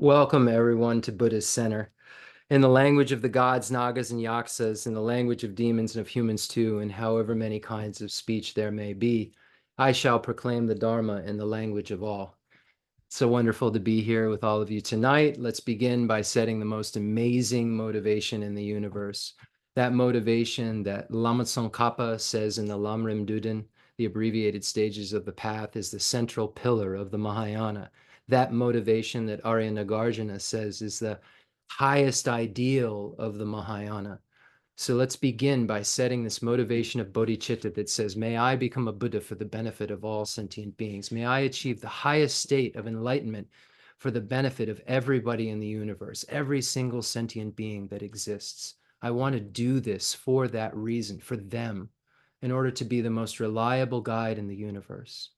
Welcome, everyone, to Buddha's Center. In the language of the gods, Nagas, and Yaksas, in the language of demons and of humans too, and however many kinds of speech there may be, I shall proclaim the Dharma in the language of all. It's so wonderful to be here with all of you tonight. Let's begin by setting the most amazing motivation in the universe. That motivation that Lama Tsongkhapa says in the Lamrim Duden, the abbreviated stages of the path, is the central pillar of the Mahayana. That motivation that Arya Nagarjuna says is the highest ideal of the Mahayana. So let's begin by setting this motivation of bodhicitta that says, may I become a Buddha for the benefit of all sentient beings. May I achieve the highest state of enlightenment for the benefit of everybody in the universe, every single sentient being that exists. I want to do this for that reason, for them, in order to be the most reliable guide in the universe.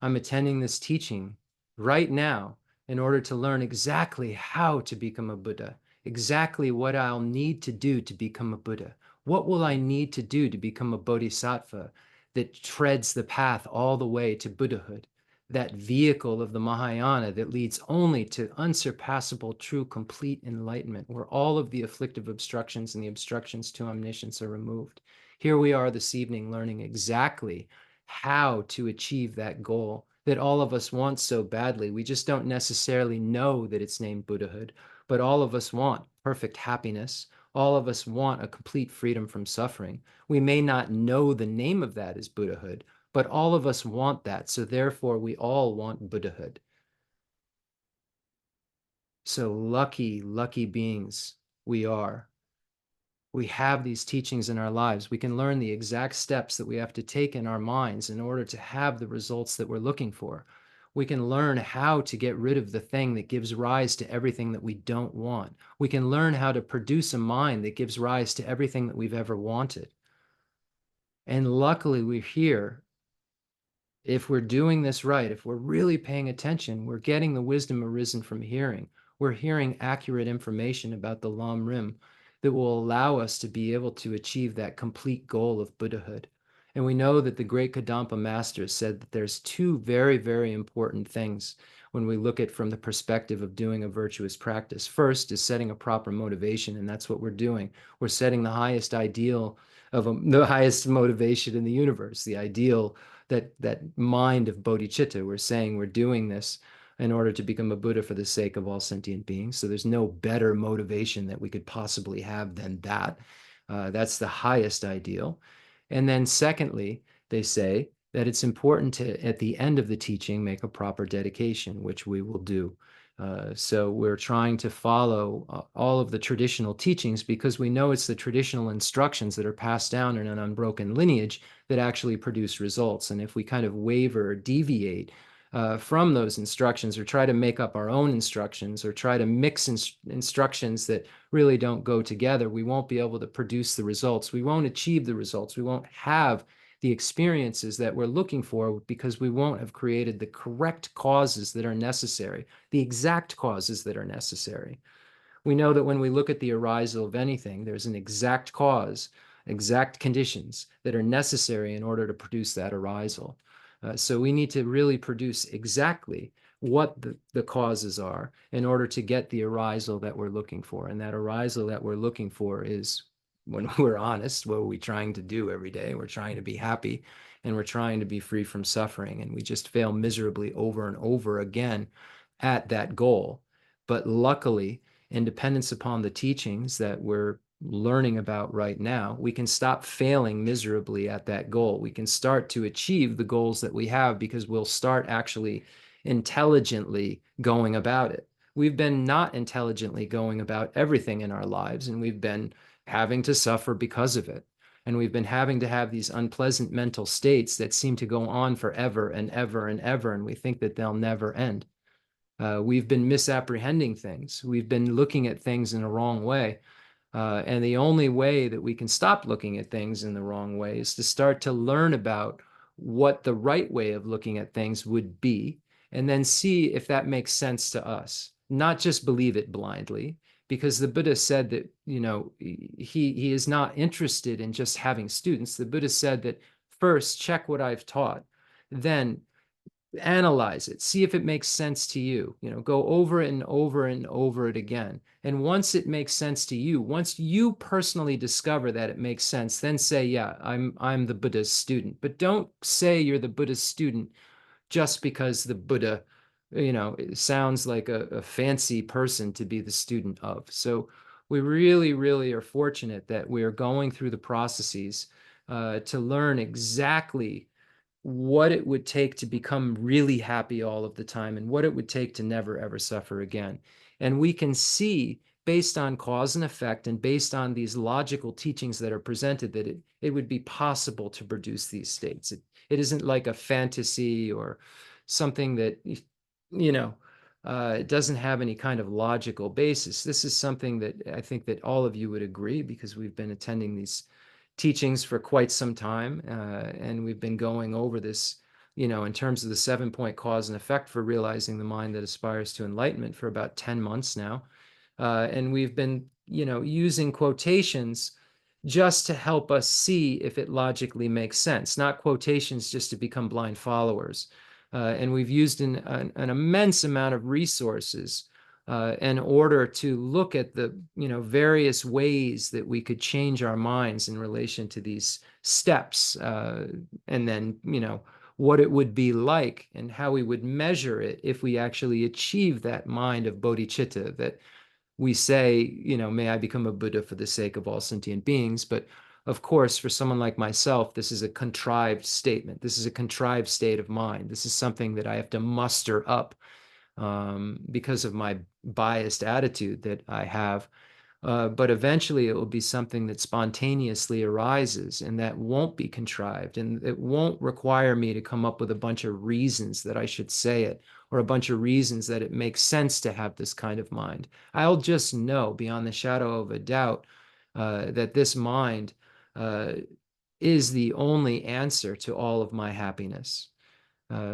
I'm attending this teaching right now in order to learn exactly how to become a Buddha, exactly what I'll need to do to become a Buddha. What will I need to do to become a bodhisattva that treads the path all the way to Buddhahood, that vehicle of the Mahayana that leads only to unsurpassable, true, complete enlightenment, where all of the afflictive obstructions and the obstructions to omniscience are removed. Here we are this evening learning exactly how to achieve that goal that all of us want so badly. We just don't necessarily know that it's named Buddhahood, but all of us want perfect happiness. All of us want a complete freedom from suffering. We may not know the name of that as Buddhahood, but all of us want that. So therefore, we all want Buddhahood. So lucky, lucky beings we are. We have these teachings in our lives. We can learn the exact steps that we have to take in our minds in order to have the results that we're looking for. We can learn how to get rid of the thing that gives rise to everything that we don't want. We can learn how to produce a mind that gives rise to everything that we've ever wanted. And luckily, we're here. If we're doing this right, if we're really paying attention, we're getting the wisdom arisen from hearing. We're hearing accurate information about the Lam Rim that will allow us to be able to achieve that complete goal of Buddhahood. And we know that the great Kadampa master said that there's two very, very important things when we look at from the perspective of doing a virtuous practice. First is setting a proper motivation, and that's what we're doing. We're setting the highest ideal of the highest motivation in the universe, the ideal that mind of bodhicitta. We're saying we're doing this in order to become a Buddha for the sake of all sentient beings. So there's no better motivation that we could possibly have than that. That's the highest ideal. And then secondly, they say that it's important to, at the end of the teaching, make a proper dedication, which we will do. So we're trying to follow all of the traditional teachings because we know it's the traditional instructions that are passed down in an unbroken lineage that actually produce results. And if we kind of waver or deviate from those instructions or try to make up our own instructions or try to mix instructions that really don't go together, we won't be able to produce the results. We won't achieve the results. We won't have the experiences that we're looking for because we won't have created the correct causes that are necessary, the exact causes that are necessary. We know that when we look at the arisal of anything, there's an exact cause, exact conditions that are necessary in order to produce that arisal. So we need to really produce exactly what the causes are in order to get the arisal that we're looking for. And that arisal that we're looking for is, when we're honest, what are we trying to do every day? We're trying to be happy and we're trying to be free from suffering. And we just fail miserably over and over again at that goal. But luckily, in dependence upon the teachings that we're learning about right now, we can stop failing miserably at that goal. We can start to achieve the goals that we have because we'll start actually intelligently going about it. We've been not intelligently going about everything in our lives, and we've been having to suffer because of it. And we've been having to have these unpleasant mental states that seem to go on forever and ever and ever, and we think that they'll never end. We've been misapprehending things. We've been looking at things in a wrong way. And the only way that we can stop looking at things in the wrong way is to start to learn about what the right way of looking at things would be, and then see if that makes sense to us, not just believe it blindly, because the Buddha said that, he is not interested in just having students. The Buddha said that first, check what I've taught, then analyze it, see if it makes sense to you. Go over it and over and over it again. And once it makes sense to you, once you personally discover that it makes sense, then say, yeah, I'm the Buddha's student. But don't say you're the Buddha's student just because the Buddha, it sounds like a fancy person to be the student of. So we really, really are fortunate that we are going through the processes to learn exactly what it would take to become really happy all of the time and what it would take to never ever suffer again. And we can see, based on cause and effect and based on these logical teachings that are presented, that it would be possible to produce these states. It isn't like a fantasy or something that, it doesn't have any kind of logical basis. This is something that I think that all of you would agree, because we've been attending these teachings for quite some time, and we've been going over this, in terms of the 7-point cause and effect for realizing the mind that aspires to enlightenment, for about 10 months now. And we've been, using quotations just to help us see if it logically makes sense, not quotations just to become blind followers. And we've used an immense amount of resources in order to look at the various ways that we could change our minds in relation to these steps, and then what it would be like and how we would measure it if we actually achieve that mind of bodhicitta, that we say, may I become a Buddha for the sake of all sentient beings. But of course, for someone like myself, this is a contrived statement. This is a contrived state of mind. This is something that I have to muster up because of my biased attitude that I have. But eventually it will be something that spontaneously arises, and that won't be contrived, and it won't require me to come up with a bunch of reasons that I should say it, or a bunch of reasons that it makes sense to have this kind of mind. I'll just know beyond the shadow of a doubt that this mind uh, is the only answer to all of my happiness.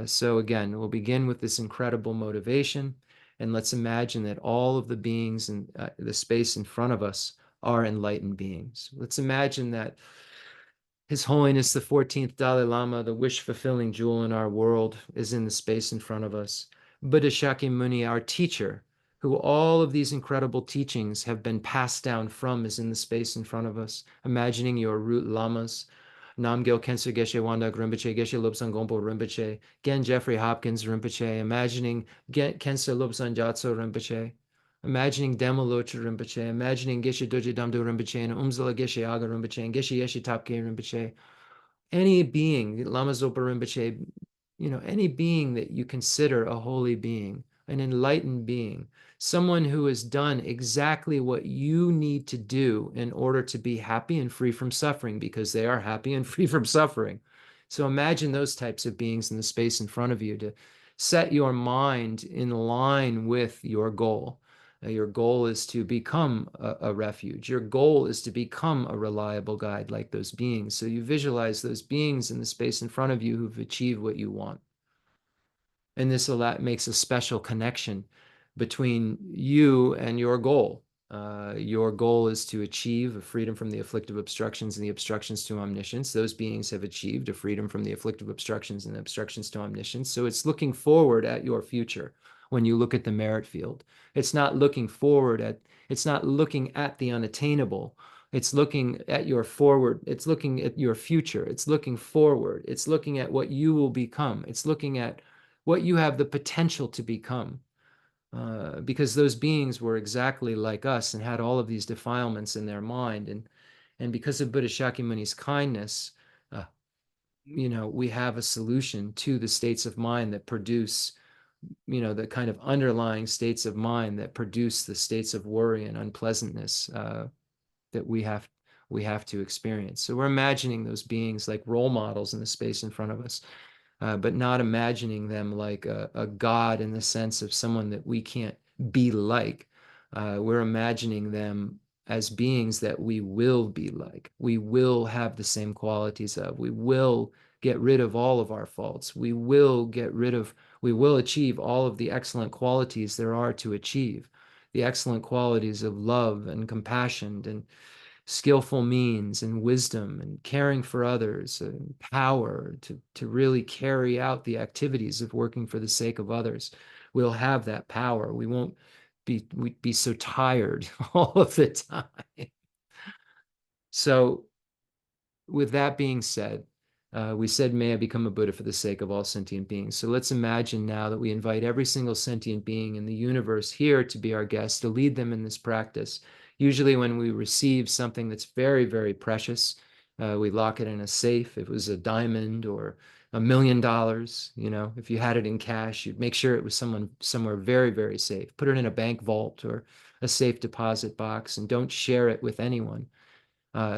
So again, we'll begin with this incredible motivation, and let's imagine that all of the beings in the space in front of us are enlightened beings. Let's imagine that His Holiness the 14th Dalai Lama, the wish-fulfilling jewel in our world, is in the space in front of us. Buddha Shakyamuni, our teacher, who all of these incredible teachings have been passed down from, is in the space in front of us. Imagining your root lamas, Namgyal Khensur Geshe Wangdak Rinpoche, Geshe Lobsang Gonpo Rinpoche, Gen Jeffrey Hopkins Rinpoche, imagining Khensur Lobsang Gyatso Rinpoche, imagining Dhamma Locha Rinpoche, imagining Geshe Dorji Damdul Rinpoche, and Umse Geshe Agha Rinpoche, and Geshe Yeshe Tapke Rinpoche, any being, Lama Zopa Rinpoche, any being that you consider a holy being, an enlightened being, someone who has done exactly what you need to do in order to be happy and free from suffering, because they are happy and free from suffering. So imagine those types of beings in the space in front of you, to set your mind in line with your goal. Your goal is to become a refuge. Your goal is to become a reliable guide like those beings. So you visualize those beings in the space in front of you who've achieved what you want. And this makes a special connection between you and your goal. Your goal is to achieve a freedom from the afflictive obstructions and the obstructions to omniscience. Those beings have achieved a freedom from the afflictive obstructions and the obstructions to omniscience. So it's looking forward at your future when you look at the merit field. It's not looking at the unattainable. It's looking at your forward. It's looking at your future. It's looking forward. It's looking at what you will become. It's looking at what you have the potential to become. Because those beings were exactly like us and had all of these defilements in their mind. And because of Buddha Shakyamuni's kindness, uh, we have a solution to the states of mind that produce, the kind of underlying states of mind that produce the states of worry and unpleasantness that we have to experience. So we're imagining those beings like role models in the space in front of us, but not imagining them like a god in the sense of someone that we can't be like. We're imagining them as beings that we will be like. We will have the same qualities of. We will get rid of all of our faults. We will achieve all of the excellent qualities there are to achieve. The excellent qualities of love and compassion and skillful means and wisdom and caring for others and power to really carry out the activities of working for the sake of others, we'll have that power. We won't we'd be so tired all of the time. So with that being said, we said, may I become a Buddha for the sake of all sentient beings. So let's imagine now that we invite every single sentient being in the universe here to be our guest, to lead them in this practice. Usually when we receive something that's very, very precious, we lock it in a safe. If it was a diamond or $1 million, if you had it in cash, you'd make sure it was somewhere very, very safe. Put it in a bank vault or a safe deposit box and don't share it with anyone.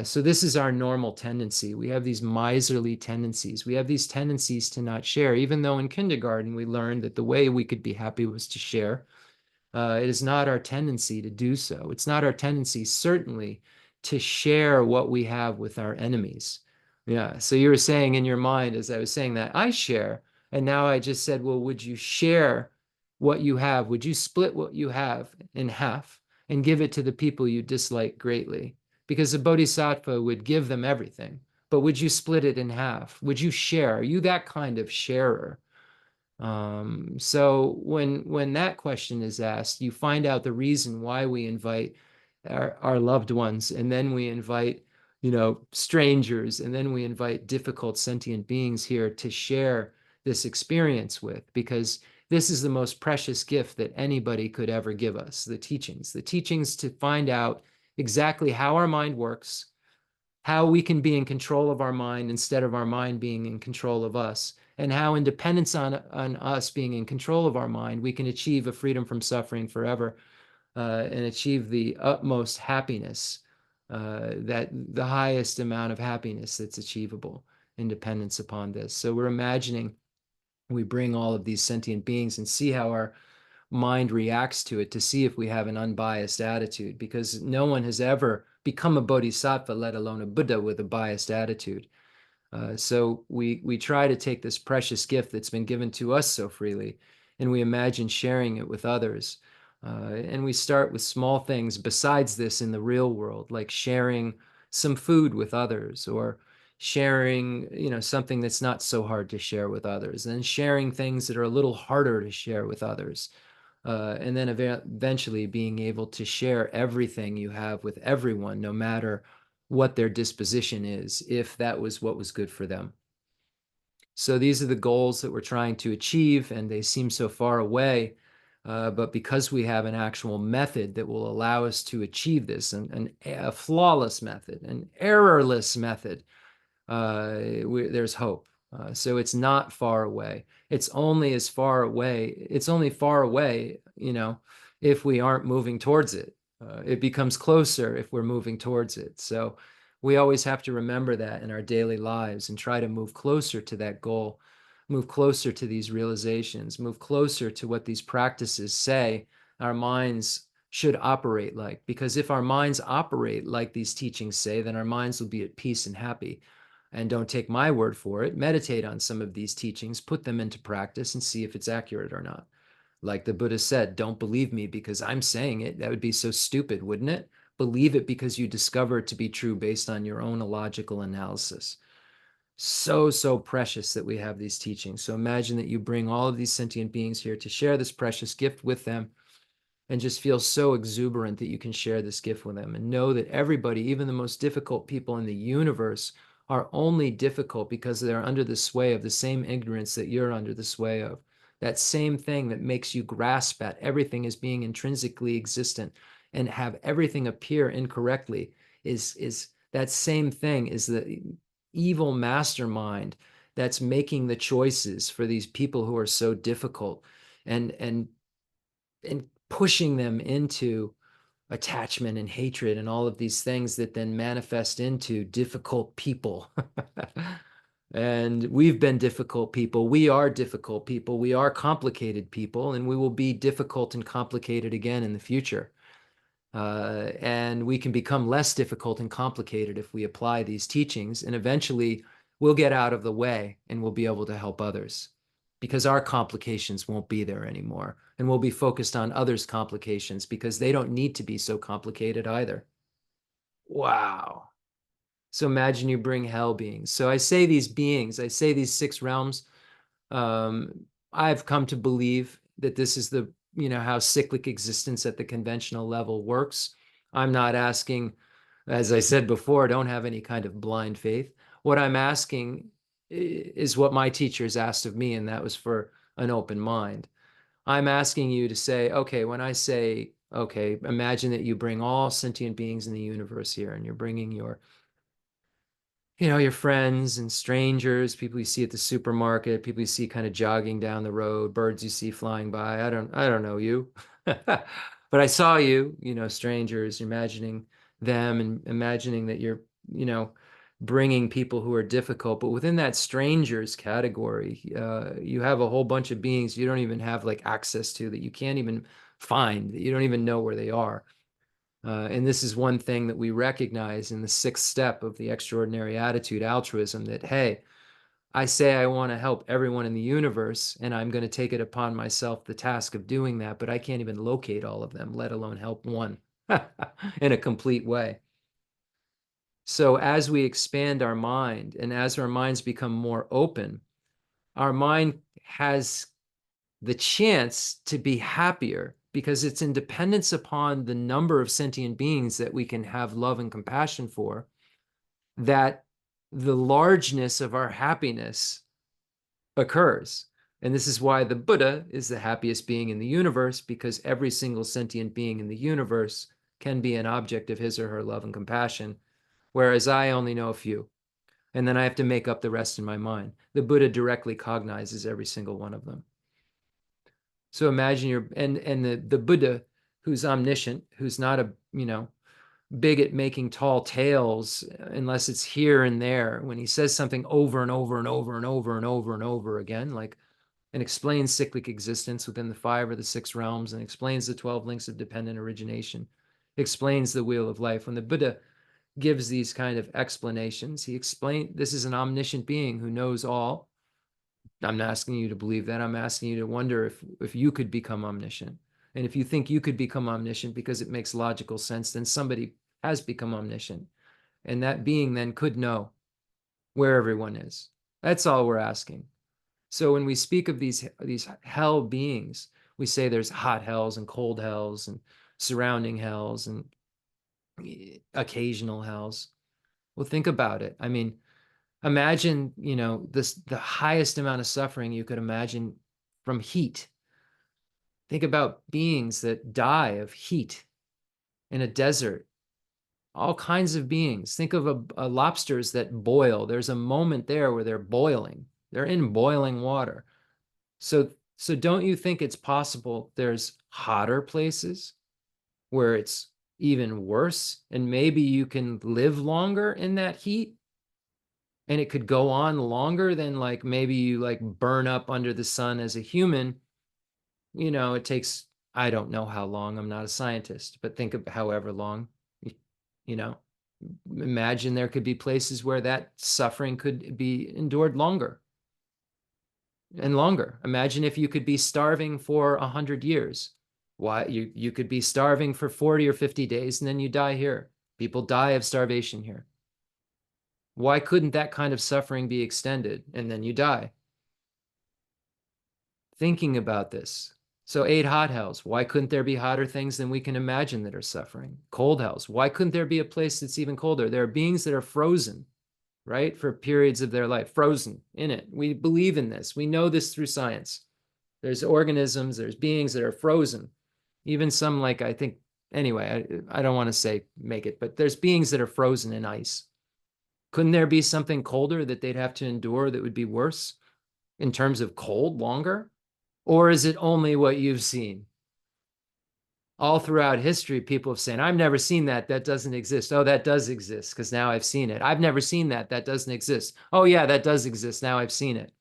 So this is our normal tendency. We have these miserly tendencies. We have these tendencies to not share, even though in kindergarten we learned that the way we could be happy was to share. It is not our tendency to do so. It's not our tendency, certainly, to share what we have with our enemies. Yeah. So you were saying in your mind, as I was saying that, I share. And now I just said, well, would you share what you have? Would you split what you have in half and give it to the people you dislike greatly? Because a bodhisattva would give them everything. But would you split it in half? Would you share? Are you that kind of sharer? So when that question is asked, you find out the reason why we invite our loved ones, and then we invite, strangers, and then we invite difficult sentient beings here to share this experience with, because this is the most precious gift that anybody could ever give us, the teachings to find out exactly how our mind works, how we can be in control of our mind instead of our mind being in control of us, and how in dependence on us being in control of our mind, we can achieve a freedom from suffering forever, and achieve the utmost happiness, that the highest amount of happiness that's achievable in dependence upon this. So we're imagining we bring all of these sentient beings and see how our mind reacts to it, to see if we have an unbiased attitude, because no one has ever become a bodhisattva, let alone a Buddha, with a biased attitude. So we try to take this precious gift that's been given to us so freely, and we imagine sharing it with others. And we start with small things besides this in the real world, like sharing some food with others, or sharing, something that's not so hard to share with others, and sharing things that are a little harder to share with others. And then eventually being able to share everything you have with everyone, no matter what their disposition is, if that was what was good for them. So these are the goals that we're trying to achieve, and they seem so far away. But because we have an actual method that will allow us to achieve this, a flawless method, an errorless method, there's hope. So it's not far away. It's only far away, if we aren't moving towards it. It becomes closer if we're moving towards it. So we always have to remember that in our daily lives and try to move closer to that goal, move closer to these realizations, move closer to what these practices say our minds should operate like. Because if our minds operate like these teachings say, then our minds will be at peace and happy. And don't take my word for it. Meditate on some of these teachings, put them into practice, and see if it's accurate or not. Like the Buddha said, don't believe me because I'm saying it. That would be so stupid, wouldn't it? Believe it because you discover it to be true based on your own illogical analysis. So, so precious that we have these teachings. So imagine that you bring all of these sentient beings here to share this precious gift with them, and just feel so exuberant that you can share this gift with them, and know that everybody, even the most difficult people in the universe, are only difficult because they're under the sway of the same ignorance that you're under the sway of. That same thing that makes you grasp at everything as being intrinsically existent and have everything appear incorrectly is that same thing, is the evil mastermind that's making the choices for these people who are so difficult, and pushing them into attachment and hatred and all of these things that then manifest into difficult people. And we've been difficult people. We are difficult people. We are complicated people, and we will be difficult and complicated again in the future. And we can become less difficult and complicated if we apply these teachings, and eventually we'll get out of the way and we'll be able to help others, because our complications won't be there anymore, and we'll be focused on others' complications because they don't need to be so complicated either. Wow. So imagine you bring hell beings. So I say these beings, I say these six realms. I've come to believe that this is the, how cyclic existence at the conventional level works. I'm not asking, as I said before, don't have any kind of blind faith. What I'm asking is what my teachers asked of me, and that was for an open mind. I'm asking you to say, okay, when I say, okay, imagine that you bring all sentient beings in the universe here, and you're bringing your friends and strangers, people you see at the supermarket, people you see kind of jogging down the road, birds you see flying by. I don't know you. But I saw you, strangers, imagining them and imagining that you're, you know, bringing people who are difficult. But within that strangers category, you have a whole bunch of beings you don't even have like access to, that you can't even find, that you don't even know where they are. And this is one thing that we recognize in the sixth step of the extraordinary attitude, altruism, that, hey, I say I want to help everyone in the universe, and I'm going to take it upon myself the task of doing that, but I can't even locate all of them, let alone help one in a complete way. So as we expand our mind and as our minds become more open, our mind has the chance to be happier because it's in dependence upon the number of sentient beings that we can have love and compassion for, that the largeness of our happiness occurs. And this is why the Buddha is the happiest being in the universe, because every single sentient being in the universe can be an object of his or her love and compassion, whereas I only know a few. And then I have to make up the rest in my mind. The Buddha directly cognizes every single one of them. So imagine the Buddha, who's omniscient, who's not a, big at making tall tales unless it's here and there. When he says something over and over and over and over and over and over again, like, and explains cyclic existence within the 5 or the 6 realms, and explains the 12 links of dependent origination, explains the wheel of life. When the Buddha gives these kind of explanations, he explains this is an omniscient being who knows all. I'm not asking you to believe that. I'm asking you to wonder if you could become omniscient. And if you think you could become omniscient because it makes logical sense, then somebody has become omniscient. And that being then could know where everyone is. That's all we're asking. So when we speak of these hell beings, we say there's hot hells and cold hells and surrounding hells and occasional hells. Well, think about it. I mean, imagine, the highest amount of suffering you could imagine from heat. Think about beings that die of heat in a desert, all kinds of beings. Think of lobsters that boil. There's a moment there where they're boiling. They're in boiling water. So don't you think it's possible there's hotter places where it's even worse, and maybe you can live longer in that heat? And it could go on longer than, like, maybe you like burn up under the sun as a human. It takes, I don't know how long, I'm not a scientist, but think of however long. you know Imagine there could be places where that suffering could be endured longer and longer. Imagine if you could be starving for 100 years. Why, you could be starving for 40 or 50 days and then you die here. People die of starvation here. Why couldn't that kind of suffering be extended and then you die? Thinking about this. So 8 hot hells. Why couldn't there be hotter things than we can imagine that are suffering? Cold hells. Why couldn't there be a place that's even colder? There are beings that are frozen, right, for periods of their life, frozen in it. We believe in this. We know this through science. There's organisms, there's beings that are frozen. Even some, like, I think, anyway, I don't want to say make it, but there's beings that are frozen in ice. Couldn't there be something colder that they'd have to endure that would be worse in terms of cold longer? Or is it only what you've seen? All throughout history, people have said, I've never seen that. That doesn't exist. Oh, that does exist because now I've seen it. I've never seen that. That doesn't exist. Oh, yeah, that does exist. Now I've seen it.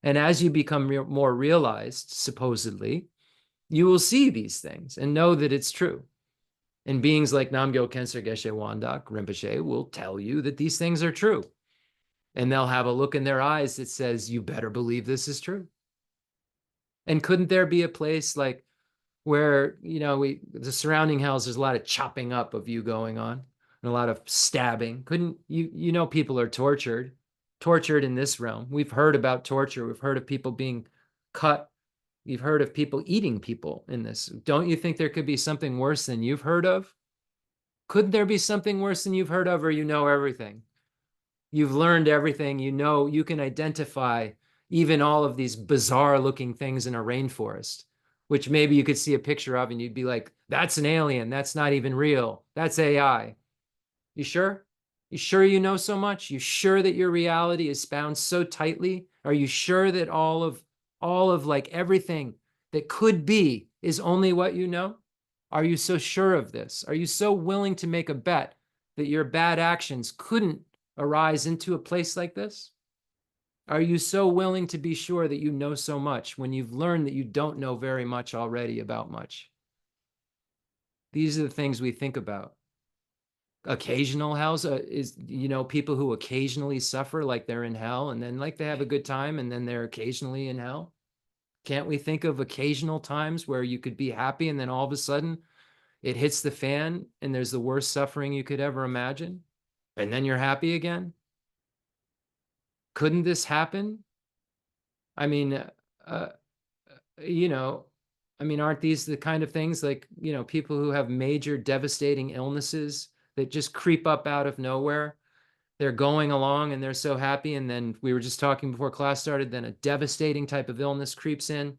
And as you become more realized, supposedly, you will see these things and know that it's true. And beings like Namgyal Khensur Geshe Wangdak Rinpoche will tell you that these things are true. And they'll have a look in their eyes that says, you better believe this is true. And couldn't there be a place like where, the surrounding hells, there's a lot of chopping up of you going on, and a lot of stabbing. Couldn't you know people are tortured in this realm. We've heard about torture. We've heard of people being cut. You've heard of people eating people in this. Don't you think there could be something worse than you've heard of? Couldn't there be something worse than you've heard of, or you know everything? You've learned everything. You know, you can identify even all of these bizarre looking things in a rainforest, which maybe you could see a picture of and you'd be like, that's an alien. That's not even real. That's AI. You sure? You sure you know so much? You sure that your reality is bound so tightly? Are you sure that all of like everything that could be is only what you know? Are you so sure of this? Are you so willing to make a bet that your bad actions couldn't arise into a place like this? Are you so willing to be sure that you know so much when you've learned that you don't know very much already about much? These are the things we think about. Occasional hells is, people who occasionally suffer like they're in hell, and then like they have a good time, and then they're occasionally in hell. Can't we think of occasional times where you could be happy and then all of a sudden it hits the fan and there's the worst suffering you could ever imagine, and then you're happy again? Couldn't this happen? I mean, uh, you know, aren't these the kind of things like, people who have major devastating illnesses that just creep up out of nowhere? They're going along and they're so happy. And then we were just talking before class started, then a devastating type of illness creeps in.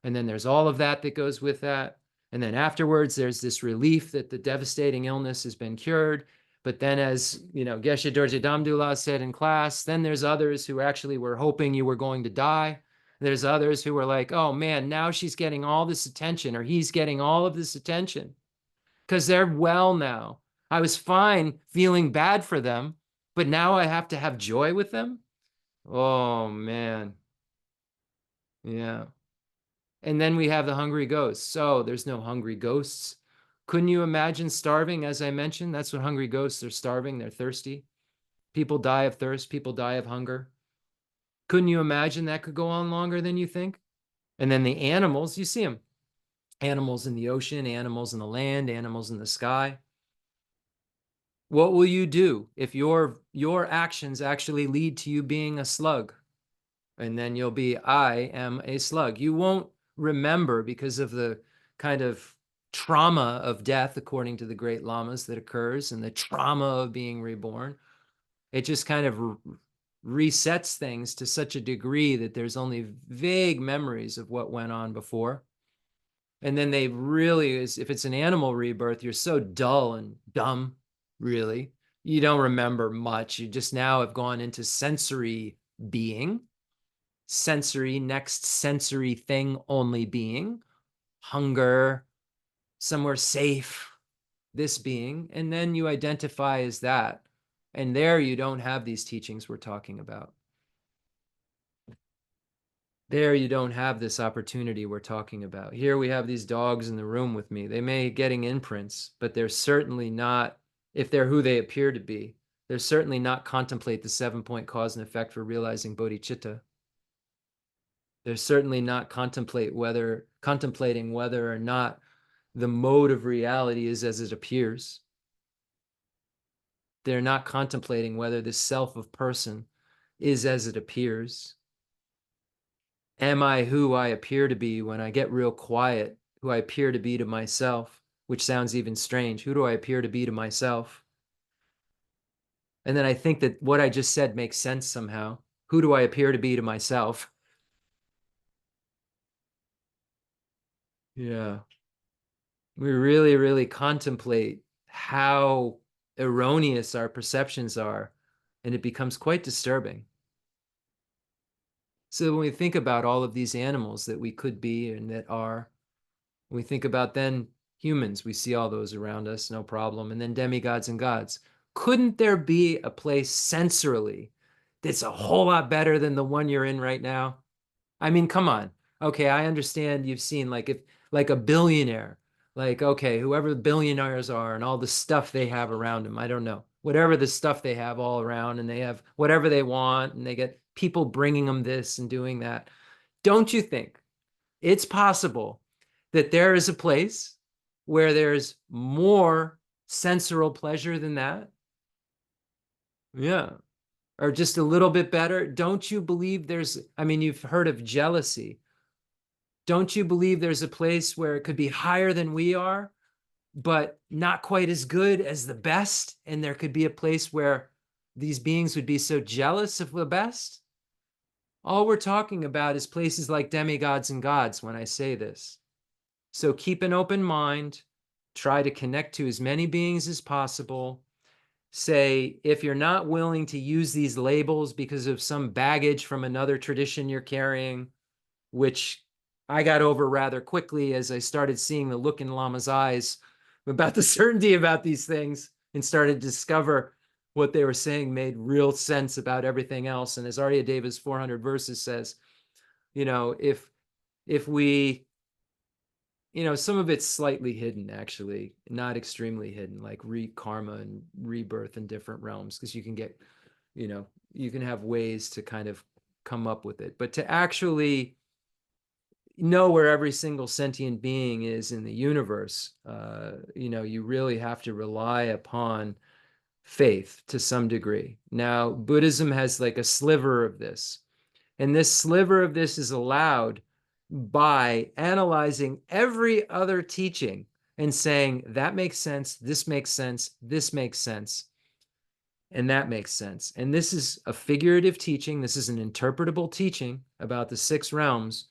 And then there's all of that that goes with that. And then afterwards, there's this relief that the devastating illness has been cured. But then, as Geshe Dorji Damdul said in class, then there's others who actually were hoping you were going to die. There's others who were like, oh man, now she's getting all this attention, or he's getting all of this attention because they're well now. I was fine feeling bad for them, but now I have to have joy with them. Oh man. Yeah. And then we have the hungry ghosts. So there's no hungry ghosts. Couldn't you imagine starving? As I mentioned, that's what hungry ghosts are. Starving, they're thirsty. People die of thirst, people die of hunger. Couldn't you imagine that could go on longer than you think? And then the animals, you see them. Animals in the ocean, animals in the land, animals in the sky. What will you do if your actions actually lead to you being a slug? And then you'll be, I am a slug. You won't remember because of the kind of trauma of death, according to the great lamas, that occurs, and the trauma of being reborn. It just kind of resets things to such a degree that there's only vague memories of what went on before. And then they really, if it's an animal rebirth, you're so dull and dumb, really. You don't remember much. You just now have gone into sensory being, sensory, next sensory thing only being, hunger, somewhere safe, this being, and then you identify as that. And there you don't have these teachings we're talking about. There you don't have this opportunity we're talking about. Here we have these dogs in the room with me. They may be getting imprints, but they're certainly not, if they're who they appear to be, they're certainly not contemplate the 7-point cause and effect for realizing bodhicitta. They're certainly not contemplating whether or not the mode of reality is as it appears. They're not contemplating whether the self of person is as it appears. Am I who I appear to be when I get real quiet, who I appear to be to myself, which sounds even strange. Who do I appear to be to myself? And then I think that what I just said makes sense somehow. Who do I appear to be to myself? Yeah. We really, really contemplate how erroneous our perceptions are, and it becomes quite disturbing. So when we think about all of these animals that we could be and that are, when we think about then humans, we see all those around us, no problem, and then demigods and gods. Couldn't there be a place sensorily that's a whole lot better than the one you're in right now? I mean, come on. Okay, I understand you've seen like a billionaire, like, okay, whoever the billionaires are and all the stuff they have around them, I don't know, whatever the stuff they have all around, and they have whatever they want, and they get people bringing them this and doing that. Don't you think it's possible that there is a place where there's more sensorial pleasure than that? Yeah. Or just a little bit better? Don't you believe there's, I mean, you've heard of jealousy. Don't you believe there's a place where it could be higher than we are, but not quite as good as the best? And there could be a place where these beings would be so jealous of the best? All we're talking about is places like demigods and gods when I say this. So keep an open mind, try to connect to as many beings as possible. Say, if you're not willing to use these labels because of some baggage from another tradition you're carrying, which I got over rather quickly as I started seeing the look in Lama's eyes about the certainty about these things and started to discover what they were saying made real sense about everything else. And as Arya Deva's 400 verses says, if we, some of it's slightly hidden, actually, not extremely hidden, like karma and rebirth in different realms, because you can get, you can have ways to kind of come up with it. But to actually know where every single sentient being is in the universe, you really have to rely upon faith to some degree. Now, Buddhism has like a sliver of this, and this sliver of this is allowed by analyzing every other teaching and saying, that makes sense, this makes sense, this makes sense, and that makes sense. And this is a figurative teaching. This is an interpretable teaching about the 6 realms,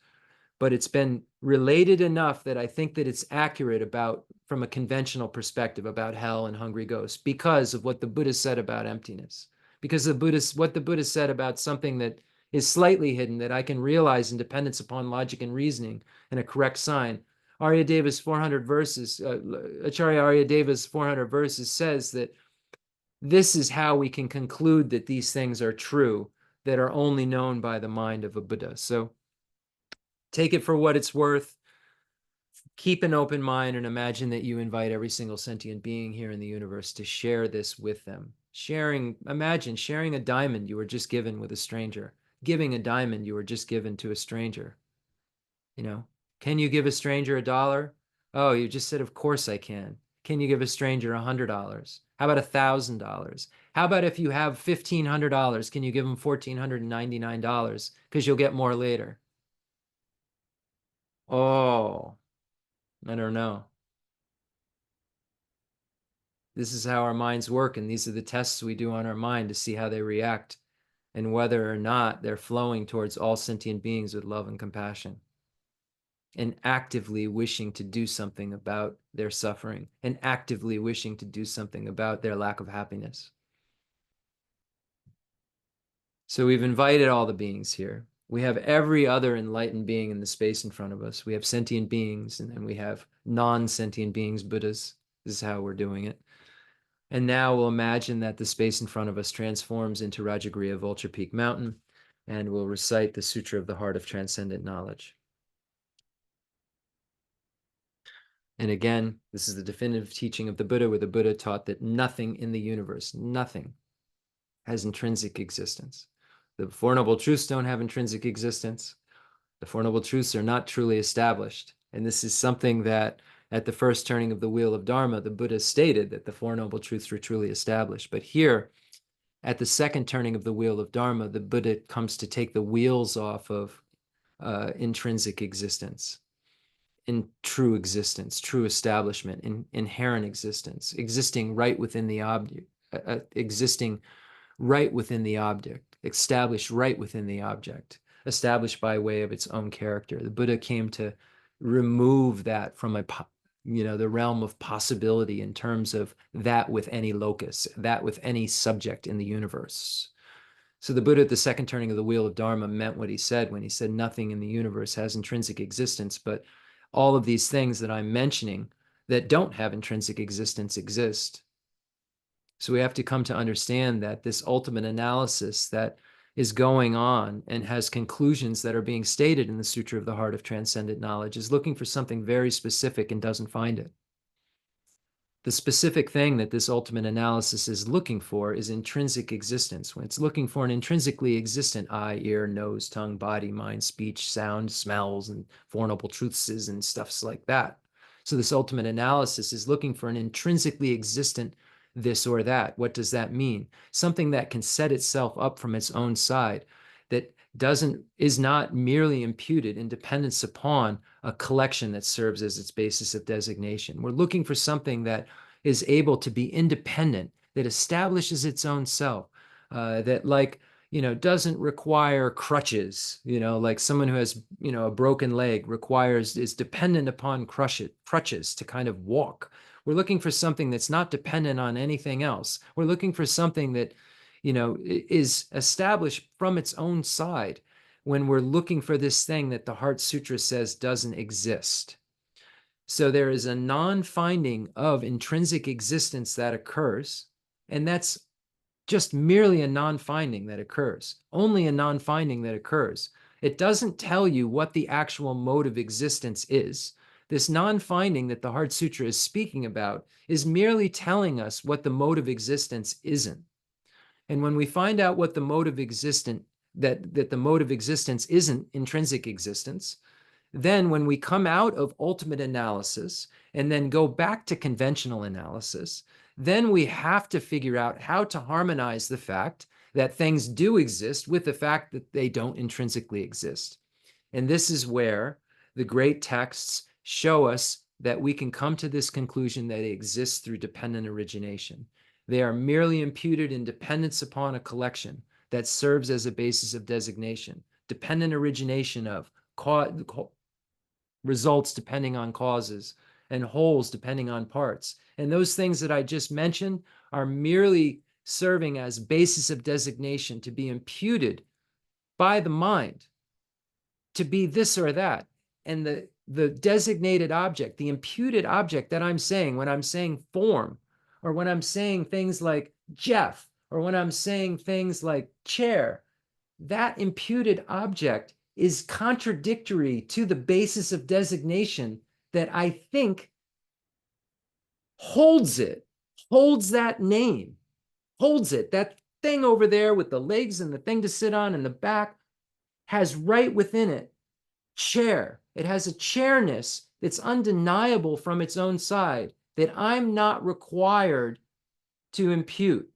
but it's been related enough that I think that it's accurate about, from a conventional perspective, about hell and hungry ghosts, because of what the Buddha said about emptiness, because what the Buddha said about something that is slightly hidden that I can realize in dependence upon logic and reasoning and a correct sign. Arya Deva's 400 verses, Acharya Arya Deva's 400 verses says that this is how we can conclude that these things are true, that are only known by the mind of a Buddha. So take it for what it's worth. Keep an open mind and imagine that you invite every single sentient being here in the universe to share this with them. Imagine sharing a diamond you were just given with a stranger, giving a diamond you were just given to a stranger. Can you give a stranger $1? Oh, you just said, of course I can. Can you give a stranger $100? How about $1,000? How about if you have $1,500, can you give them $1,499? Because you'll get more later. Oh, I don't know. This is how our minds work, and these are the tests we do on our mind to see how they react and whether or not they're flowing towards all sentient beings with love and compassion and actively wishing to do something about their suffering and actively wishing to do something about their lack of happiness. So we've invited all the beings here. We have every other enlightened being in the space in front of us. We have sentient beings, and then we have non-sentient beings, Buddhas. This is how we're doing it. And now we'll imagine that the space in front of us transforms into Rajagriha Vulture Peak Mountain, and we'll recite the Sutra of the Heart of Transcendent Knowledge. And again, this is the definitive teaching of the Buddha, where the Buddha taught that nothing in the universe, nothing, has intrinsic existence. The Four Noble Truths don't have intrinsic existence. The Four Noble Truths are not truly established. And this is something that at the first turning of the wheel of Dharma, the Buddha stated that the Four Noble Truths were truly established. But here, at the second turning of the wheel of Dharma, the Buddha comes to take the wheels off of intrinsic existence, in true existence, true establishment, in inherent existence, existing right within the object, existing right within the object, established right within the object, established by way of its own character. The Buddha came to remove that from the realm of possibility in terms of that with any locus, that with any subject in the universe. So the Buddha at the second turning of the wheel of Dharma meant what he said when he said nothing in the universe has intrinsic existence, but all of these things that I'm mentioning that don't have intrinsic existence exist. So we have to come to understand that this ultimate analysis that is going on and has conclusions that are being stated in the Sutra of the Heart of Transcendent Knowledge is looking for something very specific and doesn't find it. The specific thing that this ultimate analysis is looking for is intrinsic existence. When it's looking for an intrinsically existent eye, ear, nose, tongue, body, mind, speech, sound, smells, and Four Noble Truths and stuffs like that. So this ultimate analysis is looking for an intrinsically existent this or that. What does that mean? Something that can set itself up from its own side, that is not merely imputed in dependence upon a collection that serves as its basis of designation. We're looking for something that is able to be independent, that establishes its own self, that doesn't require crutches, like someone who has, a broken leg is dependent upon crutches to kind of walk. We're looking for something that's not dependent on anything else. We're looking for something that, is established from its own side when we're looking for this thing that the Heart Sutra says doesn't exist. So there is a non-finding of intrinsic existence that occurs, and that's just merely a non-finding that occurs, only a non-finding that occurs. It doesn't tell you what the actual mode of existence is. This non-finding that the Heart Sutra is speaking about is merely telling us what the mode of existence isn't. And when we find out what the mode of existence, that the mode of existence isn't intrinsic existence, then when we come out of ultimate analysis and then go back to conventional analysis, then we have to figure out how to harmonize the fact that things do exist with the fact that they don't intrinsically exist. And this is where the great texts show us that we can come to this conclusion that it exists through dependent origination. They are merely imputed in dependence upon a collection that serves as a basis of designation, dependent origination of results depending on causes, and wholes depending on parts. And those things that I just mentioned are merely serving as basis of designation to be imputed by the mind to be this or that. And the designated object, the imputed object that I'm saying when I'm saying form, or when I'm saying things like Jeff, or when I'm saying things like chair, that imputed object is contradictory to the basis of designation that I think holds that name, holds it. That thing over there with the legs and the thing to sit on and the back has right within it chair. It has a chairness that's undeniable from its own side that I'm not required to impute.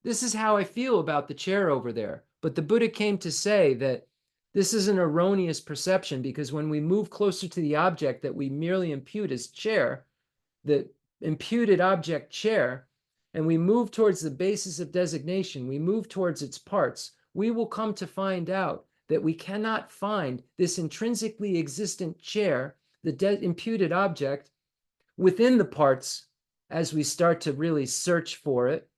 This is how I feel about the chair over there. But the Buddha came to say that this is an erroneous perception, because when we move closer to the object that we merely impute as chair, the imputed object chair, and we move towards the basis of designation, we move towards its parts, we will come to find out that we cannot find this intrinsically existent chair, the imputed object, within the parts as we start to really search for it,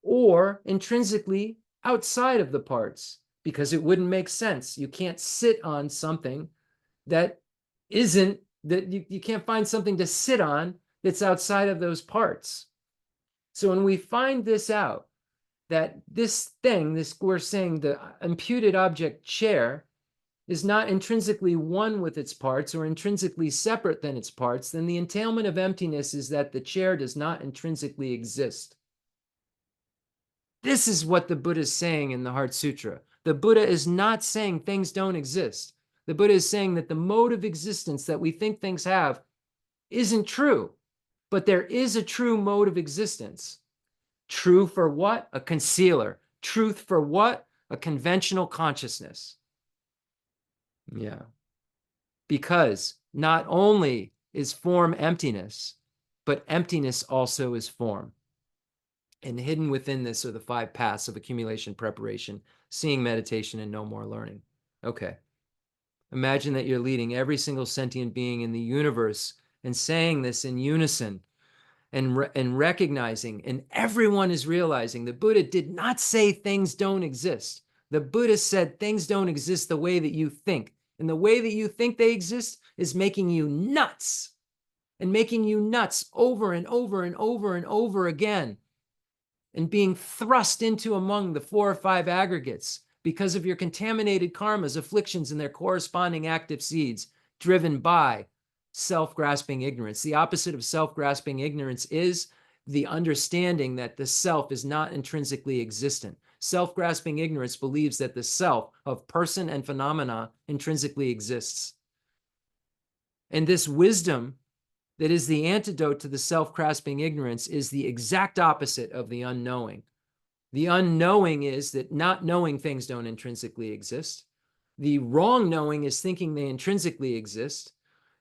or intrinsically outside of the parts, because it wouldn't make sense. You can't sit on something that isn't, that you can't find something to sit on that's outside of those parts. So when we find this out, that this thing, we're saying the imputed object chair is not intrinsically one with its parts or intrinsically separate than its parts, then the entailment of emptiness is that the chair does not intrinsically exist. This is what the Buddha is saying in the Heart Sutra. The Buddha is not saying things don't exist. The Buddha is saying that the mode of existence that we think things have isn't true, but there is a true mode of existence. True for what? A concealer. Truth for what? A conventional consciousness. Yeah. Because not only is form emptiness, but emptiness also is form. And hidden within this are the 5 paths of accumulation, preparation, seeing, meditation, and no more learning. Okay. Imagine that you're leading every single sentient being in the universe and saying this in unison, and recognizing, and everyone is realizing the Buddha did not say things don't exist. The Buddha said things don't exist the way that you think. And the way that you think they exist is making you nuts, and making you nuts over and over and over and over again, and being thrust into among the 4 or 5 aggregates because of your contaminated karmas, afflictions, and their corresponding active seeds driven by self-grasping ignorance. The opposite of self-grasping ignorance is the understanding that the self is not intrinsically existent. Self-grasping ignorance believes that the self of person and phenomena intrinsically exists. And this wisdom that is the antidote to the self-grasping ignorance is the exact opposite of the unknowing. The unknowing is that not knowing things don't intrinsically exist. The wrong knowing is thinking they intrinsically exist.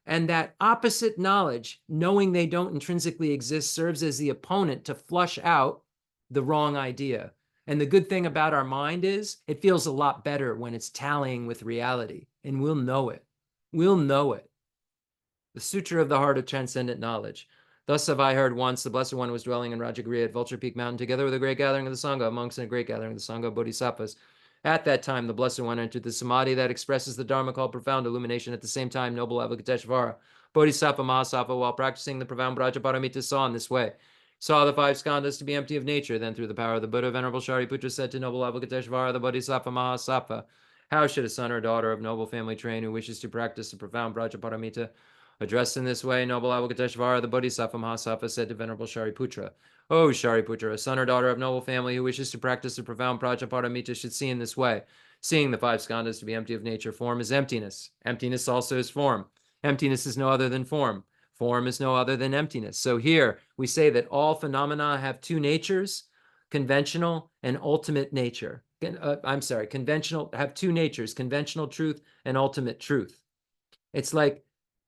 And that opposite knowledge, knowing they don't intrinsically exist, serves as the opponent to flush out the wrong idea. And the good thing about our mind is it feels a lot better when it's tallying with reality, and we'll know it. We'll know it. The Sutra of the Heart of Transcendent Knowledge. Thus have I heard once the Blessed One was dwelling in Rajagriha at Vulture Peak Mountain, together with a great gathering of the Sangha, monks and a great gathering of the Sangha Bodhisattvas. At that time, the Blessed One entered the Samadhi that expresses the Dharma called profound illumination. At the same time, noble Avalokiteshvara, Bodhisattva Mahasattva, while practicing the profound Brajaparamita, saw in this way. Saw the five skandhas to be empty of nature. Then, through the power of the Buddha, Venerable Shariputra said to noble Avalokiteshvara, the Bodhisattva Mahasattva, how should a son or daughter of noble family train who wishes to practice the profound Brajaparamita? Addressed in this way, noble Avalokiteshvara, the Bodhisattva Mahasattva, said to Venerable Shariputra, O Shariputra, a son or daughter of noble family who wishes to practice the profound Prajaparamita should see in this way. Seeing the five skandhas to be empty of nature, form is emptiness. Emptiness also is form. Emptiness is no other than form. Form is no other than emptiness. So here we say that all phenomena have two natures, conventional and ultimate nature. Conventional have two natures, conventional truth and ultimate truth. It's like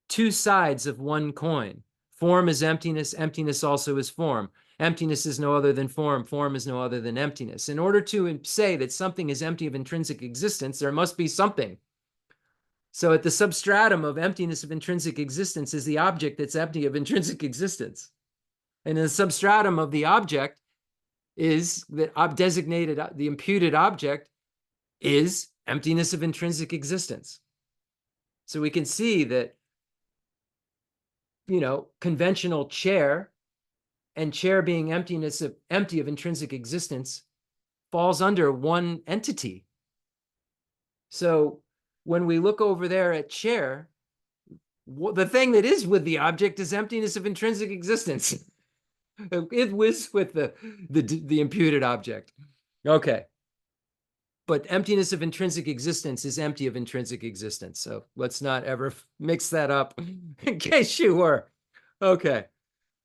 two sides of one coin. Form is emptiness. Emptiness also is form. Emptiness is no other than form. Form is no other than emptiness. In order to say that something is empty of intrinsic existence, there must be something. So at the substratum of emptiness of intrinsic existence is the object that's empty of intrinsic existence. And in the substratum of the object is the designated, the imputed object is emptiness of intrinsic existence. So we can see that, conventional chair and chair being empty of intrinsic existence falls under one entity. So when we look over there at chair, the thing that is with the object is emptiness of intrinsic existence. It was with the imputed object. Okay. But emptiness of intrinsic existence is empty of intrinsic existence. So let's not ever mix that up in case you were. Okay.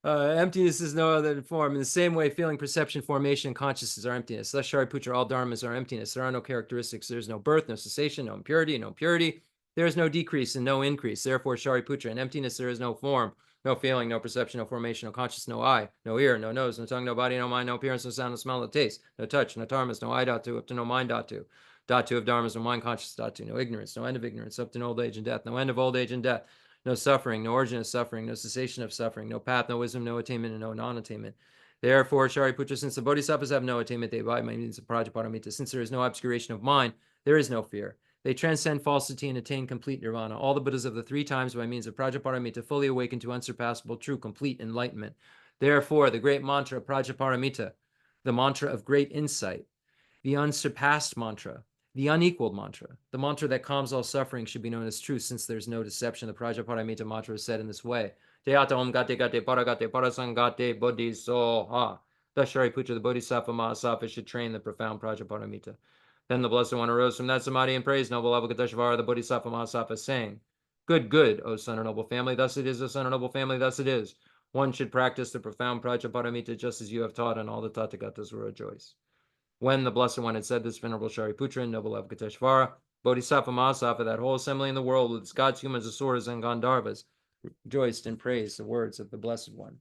Emptiness is no other than form. In the same way, feeling, perception, formation, and consciousness are emptiness. Thus, Shariputra, all dharmas are emptiness. There are no characteristics. There is no birth, no cessation, no impurity, no purity. There is no decrease and no increase. Therefore, Shariputra, in emptiness there is no form, no feeling, no perception, no formation, no consciousness, no eye, no ear, no nose, no tongue, no body, no mind, no appearance, no sound, no smell, no taste, no touch, no dharmas, no eye dot to, up to no mind dot to. Dot to of dharmas, no mind consciousness dot to, no ignorance, no end of ignorance, up to no old age and death, no end of old age and death. No suffering, no origin of suffering, no cessation of suffering, no path, no wisdom, no attainment, and no non-attainment. Therefore, Shariputra, since the bodhisattvas have no attainment, they abide by means of Prajaparamita. Since there is no obscuration of mind, there is no fear. They transcend falsity and attain complete nirvana. All the Buddhas of the three times by means of Prajaparamita fully awaken to unsurpassable, true, complete enlightenment. Therefore, the great mantra of Prajaparamita, the mantra of great insight, the unsurpassed mantra, the unequaled mantra, the mantra that calms all suffering, should be known as truth, since there's no deception. The Prajaparamita mantra is said in this way. Teata om gate gate paragate parasangate bodhisoha. Thus Shariputra, the Bodhisattva Mahasattva, should train the profound Prajaparamita. Then the Blessed One arose from that samadhi and praised noble Avalokiteshvara, the Bodhisattva Mahasattva, saying, Good, good, O son of noble family, thus it is, O son of noble family, thus it is. One should practice the profound Prajaparamita just as you have taught, and all the Tathagatas will rejoice. When the Blessed One had said this, Venerable Shariputra and noble Avalokiteshvara, Bodhisattva Mahasattva, that whole assembly in the world with its gods, humans, asuras, and Gandharvas, rejoiced and praised the words of the Blessed One.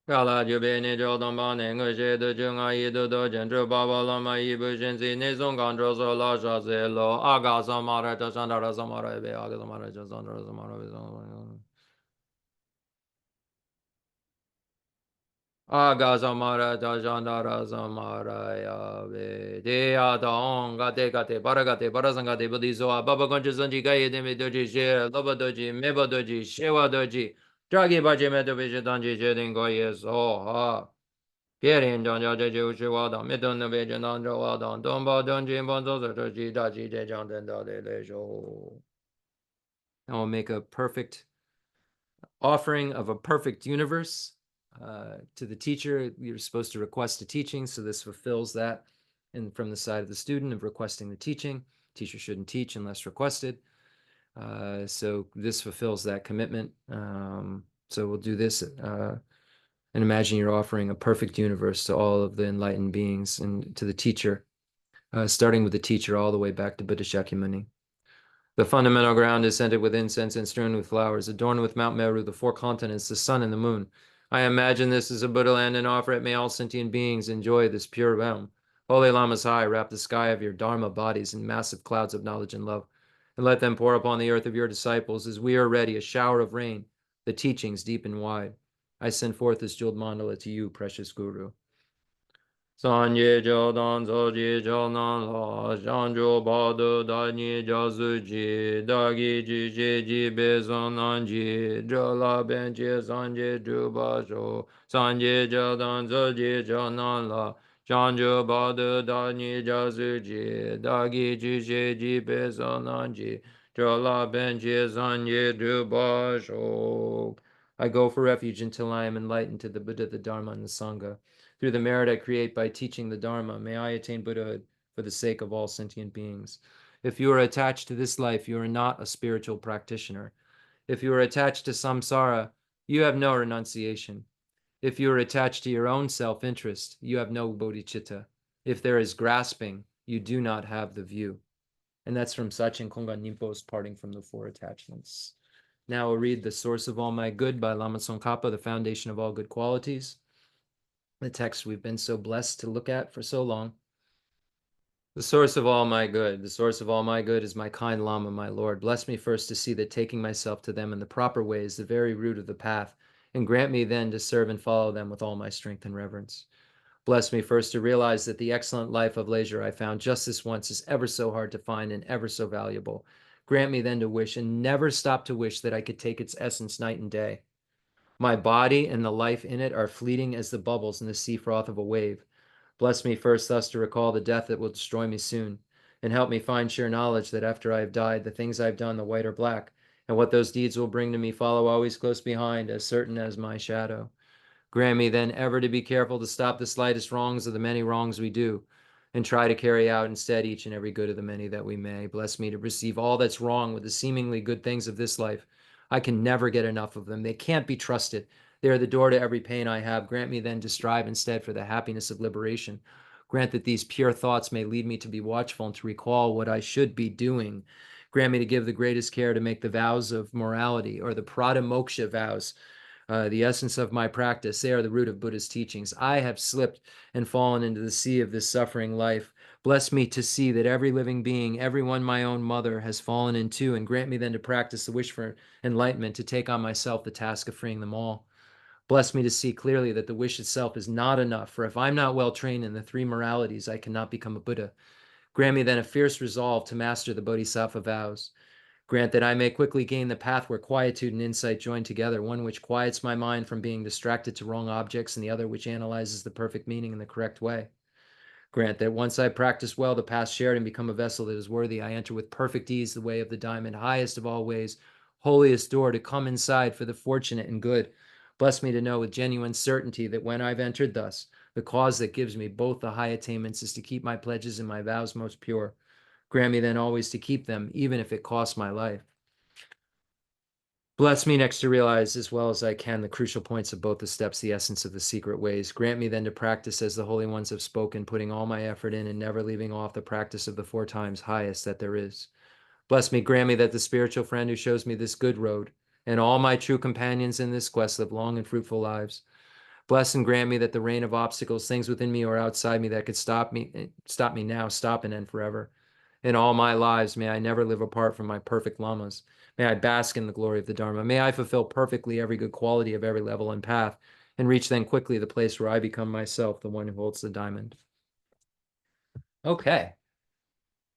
Kala jubene jodamba nenga jedo junga yido do jendro baba lama yibu jenzi nezon gandro so la jazelo aga samara ta sandara samara be aga samara ta sandara samara be aga samara ta sandara samara ya be de adong gate paragate parasangate buddhiso baba gonja sanji gaye de me doji she loba doji meba doji shewa doji Dragi baje medo beje danji jedin goye so ha. Pierin donja jeje ushiwada, midon the beje nanjo wadan, domba donji bonzo doji daji de janten da de lejo. And we'll make a perfect offering of a perfect universe to the teacher. You're supposed to request a teaching, so this fulfills that. And from the side of the student of requesting the teaching, teacher shouldn't teach unless requested. So this fulfills that commitment. So we'll do this and imagine you're offering a perfect universe to all of the enlightened beings and to the teacher, starting with the teacher all the way back to Buddha Shakyamuni. The fundamental ground is scented with incense and strewn with flowers, adorned with Mount Meru, the four continents, the sun and the moon. I imagine this is a Buddha land and offer it. May all sentient beings enjoy this pure realm. Holy Lamas high, wrap the sky of your Dharma bodies in massive clouds of knowledge and love, and let them pour upon the earth of your disciples as we are ready, a shower of rain, the teachings deep and wide. I send forth this jeweled mandala to you, precious Guru. Sanye Jodan Zoji Jonan La Janjo Bado Danyi Jazuji Dagi Jiji Jibe Zonanji Jola Benji Sanje Jubajo Sanye Jodan Zoji Jonan La Janjo Bado Danyi Jazuji Dagi Jiji Jibe Zonanji Jola Benji Sanje Jubajo. I go for refuge until I am enlightened to the Buddha, the Dharma, and the Sangha. Through the merit I create by teaching the Dharma, may I attain Buddhahood for the sake of all sentient beings. If you are attached to this life, you are not a spiritual practitioner. If you are attached to samsara, you have no renunciation. If you are attached to your own self-interest, you have no bodhicitta. If there is grasping, you do not have the view. And that's from Sachen Kongan Nimpo's Parting from the Four Attachments. Now we'll read The Source of All My Good by Lama Tsongkhapa, the foundation of all good qualities. The text we've been so blessed to look at for so long. The source of all my good, the source of all my good is my kind Lama, my Lord. Bless me first to see that taking myself to them in the proper way is the very root of the path, and grant me then to serve and follow them with all my strength and reverence. Bless me first to realize that the excellent life of leisure I found just this once is ever so hard to find and ever so valuable. Grant me then to wish and never stop to wish that I could take its essence night and day. My body and the life in it are fleeting as the bubbles in the sea froth of a wave. Bless me first thus to recall the death that will destroy me soon, and help me find sure knowledge that after I have died, the things I have done, the white or black, and what those deeds will bring to me follow always close behind, as certain as my shadow. Grant me then ever to be careful to stop the slightest wrongs of the many wrongs we do, and try to carry out instead each and every good of the many that we may. Bless me to receive all that's wrong with the seemingly good things of this life. I can never get enough of them. They can't be trusted. They are the door to every pain I have. Grant me then to strive instead for the happiness of liberation. Grant that these pure thoughts may lead me to be watchful and to recall what I should be doing. Grant me to give the greatest care to make the vows of morality, or the Pradamoksha vows, the essence of my practice. They are the root of Buddha's teachings. I have slipped and fallen into the sea of this suffering life. Bless me to see that every living being, everyone my own mother, has fallen into, and grant me then to practice the wish for enlightenment, to take on myself the task of freeing them all. Bless me to see clearly that the wish itself is not enough, for if I'm not well trained in the three moralities, I cannot become a Buddha. Grant me then a fierce resolve to master the Bodhisattva vows. Grant that I may quickly gain the path where quietude and insight join together, one which quiets my mind from being distracted to wrong objects, and the other which analyzes the perfect meaning in the correct way. Grant that once I practice well the path shared and become a vessel that is worthy, I enter with perfect ease the way of the diamond, highest of all ways, holiest door, to come inside for the fortunate and good. Bless me to know with genuine certainty that when I've entered thus, the cause that gives me both the high attainments is to keep my pledges and my vows most pure. Grant me then always to keep them, even if it costs my life. Bless me next to realize as well as I can the crucial points of both the steps, the essence of the secret ways. Grant me then to practice as the holy ones have spoken, putting all my effort in and never leaving off the practice of the 4 times highest that there is. Bless me, grant me that the spiritual friend who shows me this good road and all my true companions in this quest live long and fruitful lives. Bless and grant me that the rain of obstacles, things within me or outside me that could stop me now, stop and end forever. In all my lives, may I never live apart from my perfect lamas. May I bask in the glory of the Dharma. May I fulfill perfectly every good quality of every level and path, and reach then quickly the place where I become myself, the one who holds the diamond. Okay.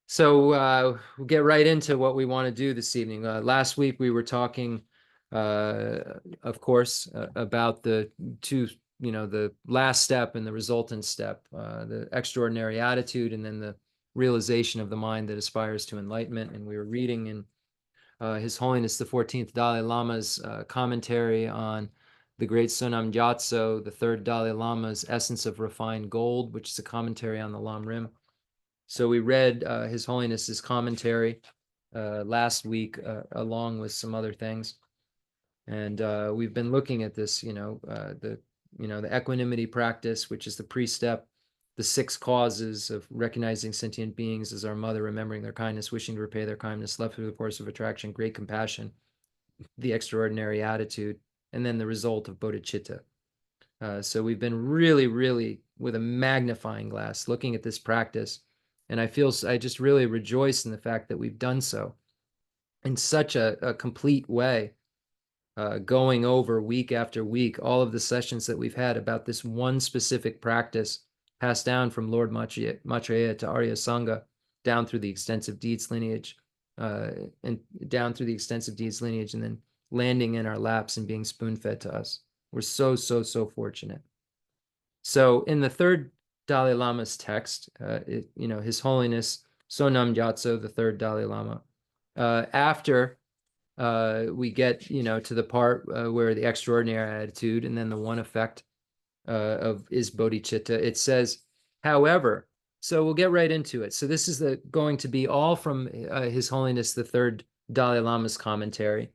So we'll get right into what we want to do this evening. Last week we were talking, of course, about the two, the last step and the resultant step, the extraordinary attitude, and then the realization of the mind that aspires to enlightenment. And we were reading in His Holiness the 14th Dalai Lama's commentary on the Great Sonam Gyatso, the third Dalai Lama's Essence of Refined Gold, which is a commentary on the Lam Rim. So we read His Holiness's commentary, last week, along with some other things. And we've been looking at this, the equanimity practice, which is the pre-step, the 6 causes of recognizing sentient beings as our mother, remembering their kindness, wishing to repay their kindness, love through the force of attraction, great compassion, the extraordinary attitude, and then the result of bodhicitta. So we've been really, really with a magnifying glass looking at this practice. And I just really rejoice in the fact that we've done so in such a complete way, going over week after week all of the sessions that we've had about this one specific practice passed down from Lord Maitreya to Arya Sangha, down through the extensive deeds lineage, and down through the extensive deeds lineage, and then landing in our laps and being spoon-fed to us. We're so, so, so fortunate. So in the third Dalai Lama's text, His Holiness Sonam Gyatso, the third Dalai Lama, after we get, to the part where the extraordinary attitude and then the one effect is bodhicitta, it says, however, so we'll get right into it. So this is going to be all from His Holiness the third Dalai Lama's commentary.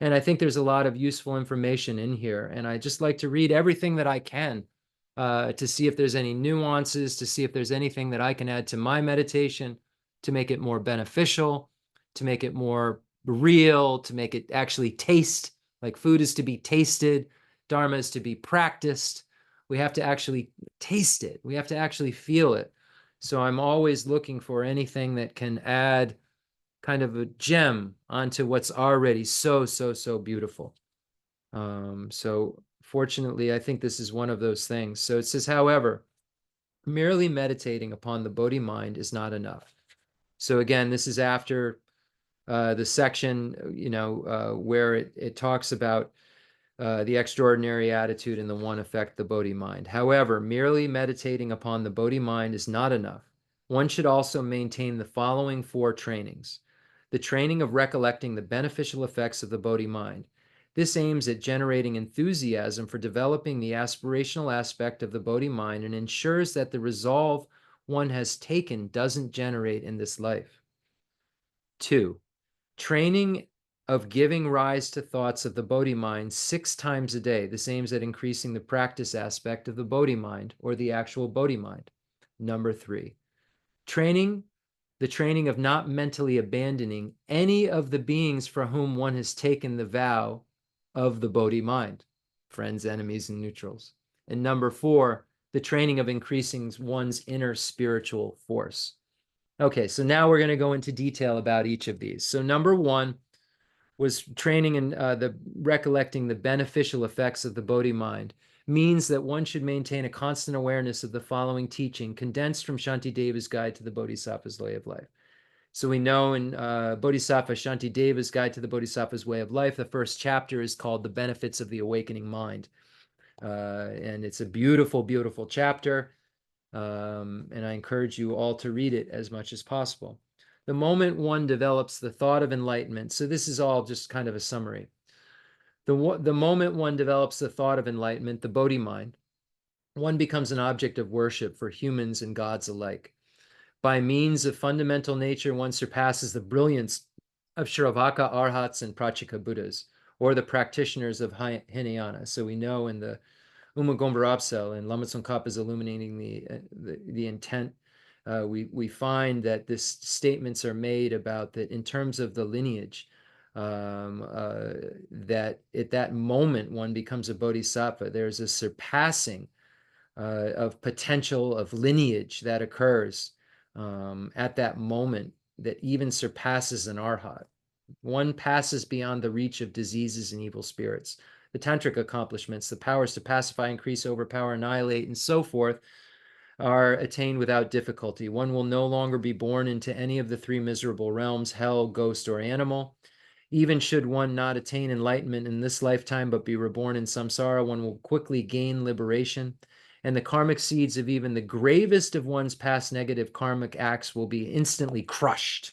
And I think there's a lot of useful information in here. And I just like to read everything that I can to see if there's any nuances, to see if there's anything that I can add to my meditation to make it more beneficial, to make it more real, to make it actually taste like food is to be tasted, Dharma is to be practiced. We have to actually taste it. We have to actually feel it. So I'm always looking for anything that can add kind of a gem onto what's already so, so, so beautiful. So fortunately, I think this is one of those things. So it says, however, merely meditating upon the Bodhi mind is not enough. So again, this is after the section, where it talks about the extraordinary attitude and the one effect, the Bodhi mind. However, merely meditating upon the Bodhi mind is not enough. One should also maintain the following 4 trainings. The training of recollecting the beneficial effects of the Bodhi mind. This aims at generating enthusiasm for developing the aspirational aspect of the Bodhi mind and ensures that the resolve one has taken doesn't generate in this life. 2. Training of giving rise to thoughts of the Bodhi mind 6 times a day. This aims at increasing the practice aspect of the Bodhi mind, or the actual Bodhi mind. Number 3. The training of not mentally abandoning any of the beings for whom one has taken the vow of the Bodhi mind, friends, enemies, and neutrals. And number 4, the training of increasing one's inner spiritual force. Okay, so now we're going to go into detail about each of these. So number 1 was training in the recollecting the beneficial effects of the Bodhi mind, means that one should maintain a constant awareness of the following teaching condensed from Shantideva's Guide to the Bodhisattva's Way of Life. So we know in Bodhisattva Shantideva's Guide to the Bodhisattva's Way of Life, the first chapter is called The Benefits of the Awakening Mind. And it's a beautiful, beautiful chapter. And I encourage you all to read it as much as possible. The moment one develops the thought of enlightenment, so this is all just kind of a summary. The moment one develops the thought of enlightenment, the Bodhi mind, one becomes an object of worship for humans and gods alike. By means of fundamental nature, one surpasses the brilliance of Shravaka Arhats and Prachika Buddhas, or the practitioners of Hinayana. So we know in the Umagombarapsel and Lama Tsongkhapa is illuminating the intent. We find that this statements are made about that in terms of the lineage, that at that moment one becomes a bodhisattva. There's a surpassing of potential of lineage that occurs at that moment that even surpasses an arhat. One passes beyond the reach of diseases and evil spirits. The tantric accomplishments, the powers to pacify, increase, overpower, annihilate, and so forth, are attained without difficulty. One will no longer be born into any of the 3 miserable realms, hell, ghost, or animal. Even should one not attain enlightenment in this lifetime, but be reborn in samsara, one will quickly gain liberation. And the karmic seeds of even the gravest of one's past negative karmic acts will be instantly crushed.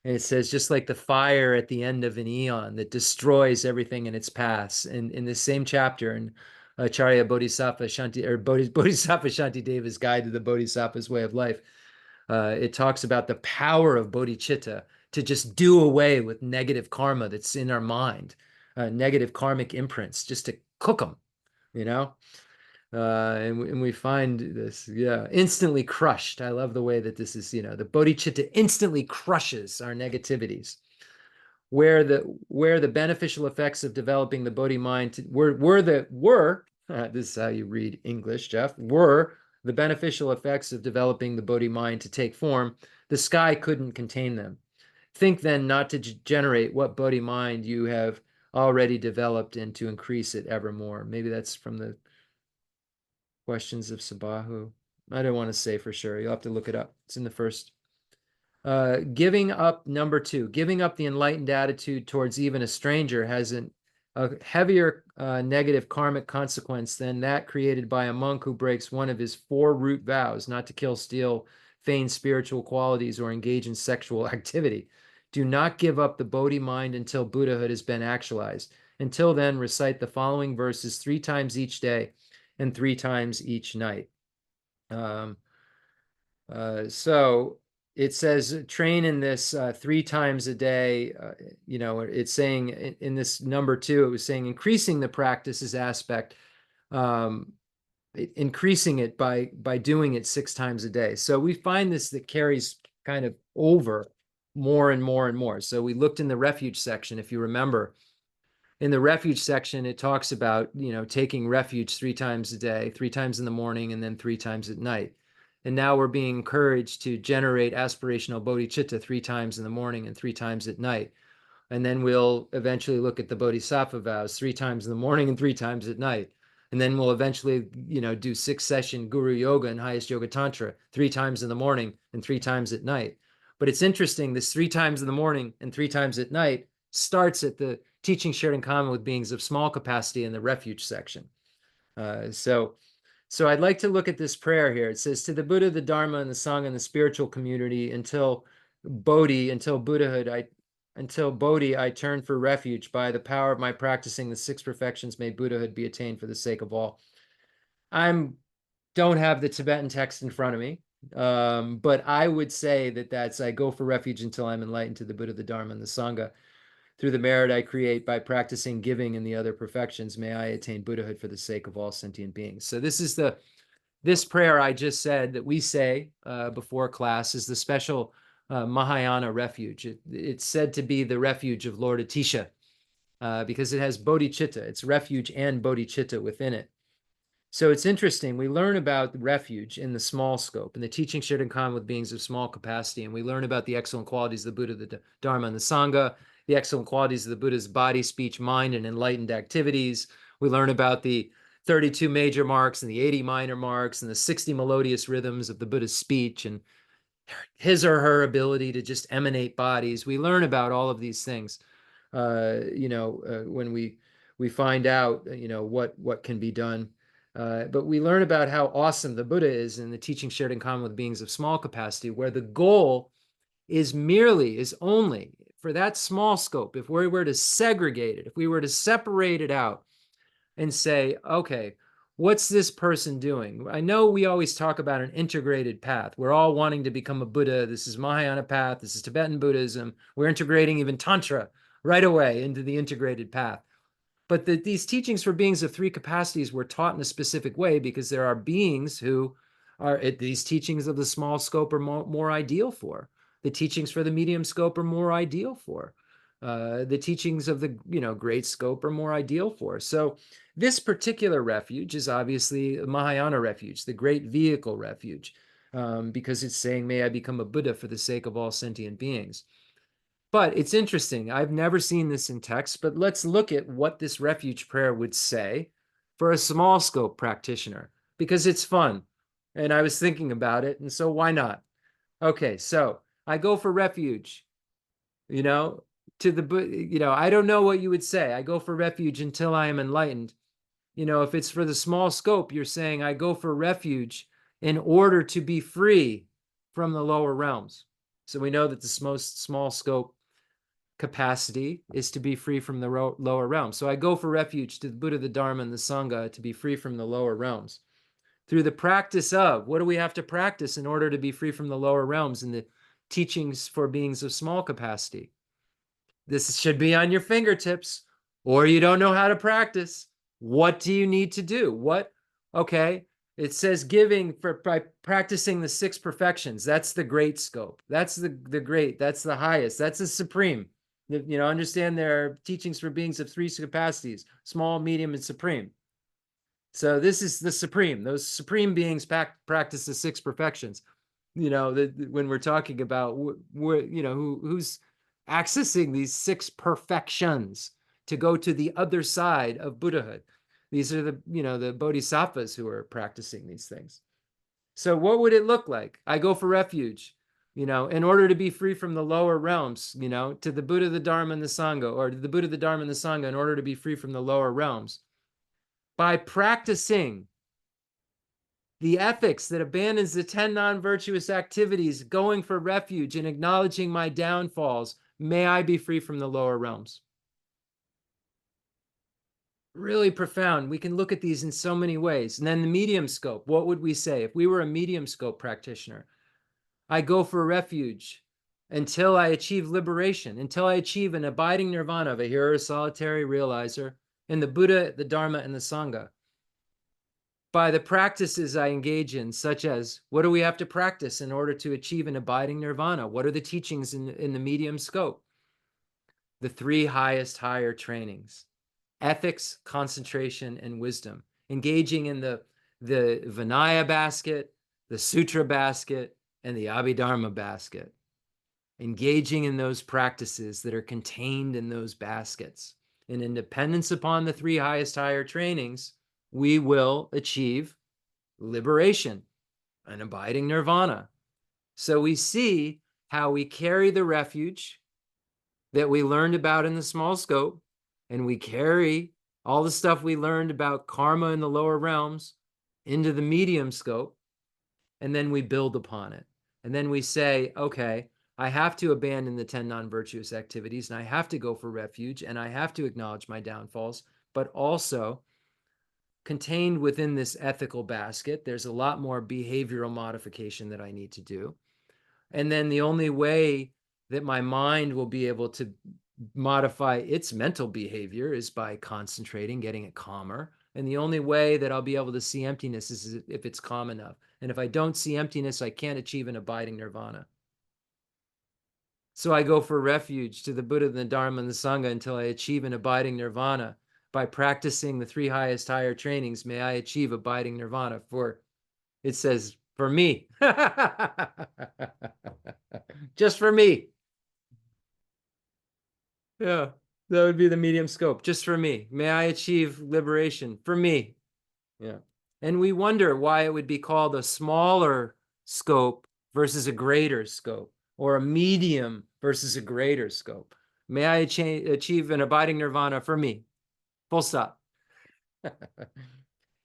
And it says, just like the fire at the end of an eon that destroys everything in its path. And in the same chapter, in Acharya Bodhisattva Shantideva's Guide to the Bodhisattva's Way of Life, it talks about the power of bodhicitta to just do away with negative karma that's in our mind, negative karmic imprints, just to cook them, you know? And we find this, yeah, instantly crushed. I love the way that this is, the bodhicitta instantly crushes our negativities. Where the beneficial effects of developing the bodhi mind this is how you read English, Jeff, were the beneficial effects of developing the bodhi mind to take form, the sky couldn't contain them. Think then not to generate what bodhi mind you have already developed and to increase it evermore. Maybe that's from the Questions of Sabahu. I don't want to say for sure. You'll have to look it up. It's in the first. Giving up, number 2, giving up the enlightened attitude towards even a stranger has a heavier negative karmic consequence than that created by a monk who breaks one of his 4 root vows, not to kill, steal, feign spiritual qualities, or engage in sexual activity. Do not give up the Bodhi mind until Buddhahood has been actualized. Until then, recite the following verses 3 times each day and 3 times each night. So it says train in this 3 times a day. It's saying in this number 2, it was saying increasing the practices aspect, increasing it by doing it 6 times a day. So we find this that carries kind of over more and more and more. So we looked in the refuge section, if you remember. In the refuge section, it talks about, taking refuge 3 times a day, 3 times in the morning, and then 3 times at night. And now we're being encouraged to generate aspirational bodhicitta 3 times in the morning and 3 times at night. And then we'll eventually look at the bodhisattva vows 3 times in the morning and 3 times at night. And then we'll eventually, do 6-session guru yoga and highest yoga tantra 3 times in the morning and 3 times at night. But it's interesting, this 3 times in the morning and 3 times at night starts at the teaching shared in common with beings of small capacity in the refuge section. So I'd like to look at this prayer here. It says, to the Buddha, the Dharma, and the Sangha, and the spiritual community, until Buddhahood, until Bodhi, I turn for refuge. By the power of my practicing the 6 perfections, may Buddhahood be attained for the sake of all. Don't have the Tibetan text in front of me, but I would say that's I go for refuge until I'm enlightened to the Buddha, the Dharma, and the Sangha. Through the merit I create by practicing giving and the other perfections, may I attain Buddhahood for the sake of all sentient beings. So this prayer I just said that we say before class is the special Mahayana refuge. It's said to be the refuge of Lord Atisha because it has bodhicitta. It's refuge and bodhicitta within it. So it's interesting. We learn about refuge in the small scope, and the teaching shared in common with beings of small capacity, and we learn about the excellent qualities of the Buddha, the Dharma, and the Sangha, the excellent qualities of the Buddha's body, speech, mind, and enlightened activities. We learn about the 32 major marks and the 80 minor marks and the 60 melodious rhythms of the Buddha's speech and his or her ability to just emanate bodies. We learn about all of these things, when we find out, what can be done. But we learn about how awesome the Buddha is in the teaching shared in common with beings of small capacity, where the goal is only for that small scope. If we were to segregate it, if we were to separate it out and say, okay, what's this person doing? I know we always talk about an integrated path. We're all wanting to become a Buddha. This is Mahayana path. This is Tibetan Buddhism. We're integrating even Tantra right away into the integrated path. But these teachings for beings of 3 capacities were taught in a specific way because there are beings who these teachings of the small scope are more ideal for. The teachings for the medium scope are more ideal for. The teachings of the great scope are more ideal for. So this particular refuge is obviously a Mahayana refuge, the great vehicle refuge, because it's saying, may I become a Buddha for the sake of all sentient beings. But it's interesting. I've never seen this in text, but let's look at what this refuge prayer would say for a small scope practitioner, because it's fun. And I was thinking about it, and so why not? Okay, so I go for refuge, I don't know what you would say. I go for refuge until I am enlightened. If it's for the small scope, you're saying I go for refuge in order to be free from the lower realms. So we know that the most small scope capacity is to be free from the lower realms. So I go for refuge to the Buddha, the Dharma, and the Sangha to be free from the lower realms. Through the practice of, what do we have to practice in order to be free from the lower realms? And the teachings for beings of small capacity. This should be on your fingertips, or you don't know how to practice. What do you need to do? Okay, it says giving by practicing the 6 perfections. That's the great scope. That's the great, that's the highest, that's the supreme. Understand there are teachings for beings of 3 capacities, small, medium, and supreme. So this is the supreme. Those supreme beings practice the 6 perfections. When we're talking about who's accessing these 6 perfections to go to the other side of Buddhahood. These are the bodhisattvas who are practicing these things. So what would it look like? I go for refuge, in order to be free from the lower realms, to the Buddha, the Dharma, and the Sangha, or to the Buddha, the Dharma, and the Sangha in order to be free from the lower realms. By practicing the ethics that abandons the 10 non-virtuous activities, going for refuge and acknowledging my downfalls, may I be free from the lower realms. Really profound. We can look at these in so many ways. And then the medium scope, what would we say? If we were a medium scope practitioner, I go for refuge until I achieve liberation, until I achieve an abiding nirvana of a hero, solitary realizer, in the Buddha, the Dharma, and the Sangha. By the practices I engage in, such as, what do we have to practice in order to achieve an abiding nirvana? What are the teachings in the medium scope? The 3 highest higher trainings: ethics, concentration, and wisdom. Engaging in the Vinaya basket, the Sutra basket, and the Abhidharma basket. Engaging in those practices that are contained in those baskets. In independence upon the 3 highest higher trainings, we will achieve liberation, an abiding nirvana. So we see how we carry the refuge that we learned about in the small scope, and we carry all the stuff we learned about karma in the lower realms into the medium scope, and then we build upon it. And then we say, okay, I have to abandon the 10 non-virtuous activities, and I have to go for refuge, and I have to acknowledge my downfalls, but also contained within this ethical basket, there's a lot more behavioral modification that I need to do. And then the only way that my mind will be able to modify its mental behavior is by concentrating, getting it calmer. And the only way that I'll be able to see emptiness is if it's calm enough. And if I don't see emptiness, I can't achieve an abiding nirvana. So I go for refuge to the Buddha, the Dharma, and the Sangha until I achieve an abiding nirvana. By practicing the 3 highest higher trainings, may I achieve abiding nirvana. For it says, for me. Just for me. Yeah, that would be the medium scope. Just for me. May I achieve liberation. For me. Yeah. And we wonder why it would be called a smaller scope versus a greater scope, or a medium versus a greater scope. May I achieve an abiding nirvana for me. Full stop.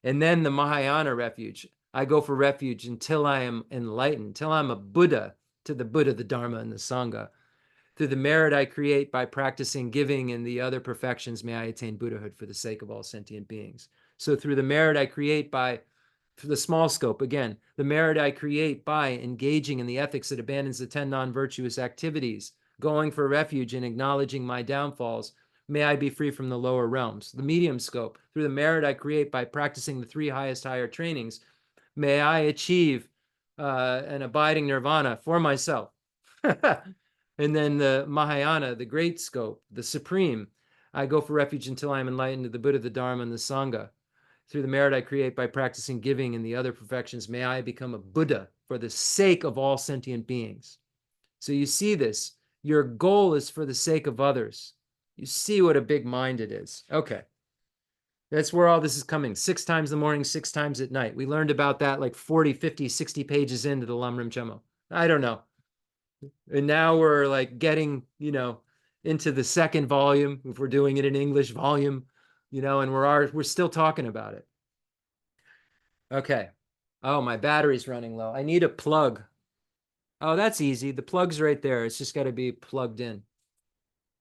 And then the Mahayana refuge. I go for refuge until I am enlightened, till I'm a Buddha, to the Buddha, the Dharma, and the Sangha. Through the merit I create by practicing giving and the other perfections, may I attain Buddhahood for the sake of all sentient beings. So through the merit I create for the small scope, again, the merit I create by engaging in the ethics that abandons the 10 non-virtuous activities, going for refuge and acknowledging my downfalls, may I be free from the lower realms. The medium scope, through the merit I create by practicing the 3 highest higher trainings, may I achieve an abiding nirvana for myself. And then the Mahayana, the great scope, the supreme, I go for refuge until I am enlightened to the Buddha, the Dharma, and the Sangha. Through the merit I create by practicing giving and the other perfections, may I become a Buddha for the sake of all sentient beings. So you see this. Your goal is for the sake of others. You see what a big mind it is. Okay. That's where all this is coming. 6 times in the morning, 6 times at night. We learned about that like 40, 50, 60 pages into the Lam Rinpoche. I don't know. And now we're like getting, into the 2nd volume, if we're doing it in English volume, and we're still talking about it. Okay. Oh, my battery's running low. I need a plug. Oh, that's easy. The plug's right there. It's just got to be plugged in.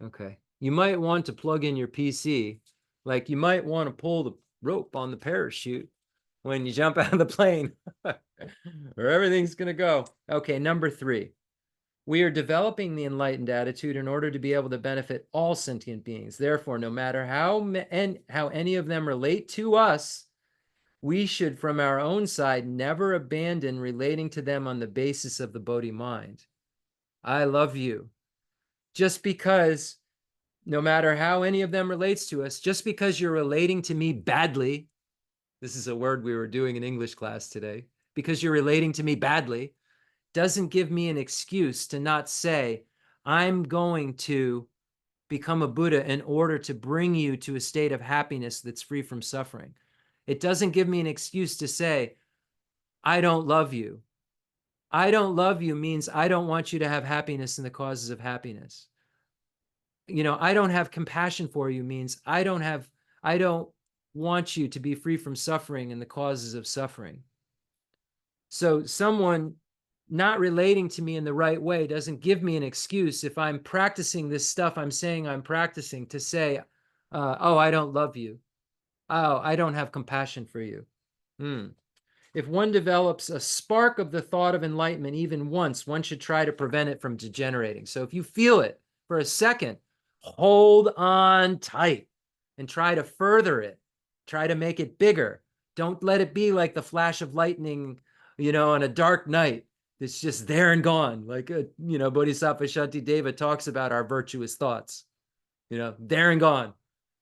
Okay. You might want to plug in your PC. Like you might want to pull the rope on the parachute when you jump out of the plane or everything's going to go. Okay. Number 3. We are developing the enlightened attitude in order to be able to benefit all sentient beings. Therefore, no matter how any of them relate to us, we should, from our own side, never abandon relating to them on the basis of the Bodhi mind. I love you. Just because, no matter how any of them relates to us, just because you're relating to me badly, this is a word we were doing in English class today, because you're relating to me badly, doesn't give me an excuse to not say, I'm going to become a Buddha in order to bring you to a state of happiness that's free from suffering. It doesn't give me an excuse to say, I don't love you. I don't love you means I don't want you to have happiness in the causes of happiness. I don't have compassion for you means I don't want you to be free from suffering and the causes of suffering. So someone not relating to me in the right way doesn't give me an excuse if I'm practicing this stuff I'm saying I'm practicing to say, oh, I don't love you. Oh, I don't have compassion for you. If one develops a spark of the thought of enlightenment even once, one should try to prevent it from degenerating. So if you feel it for a second, hold on tight and try to further it. Try to make it bigger. Don't let it be like the flash of lightning, on a dark night. It's just there and gone. Like, Bodhisattva Shantideva talks about our virtuous thoughts, there and gone.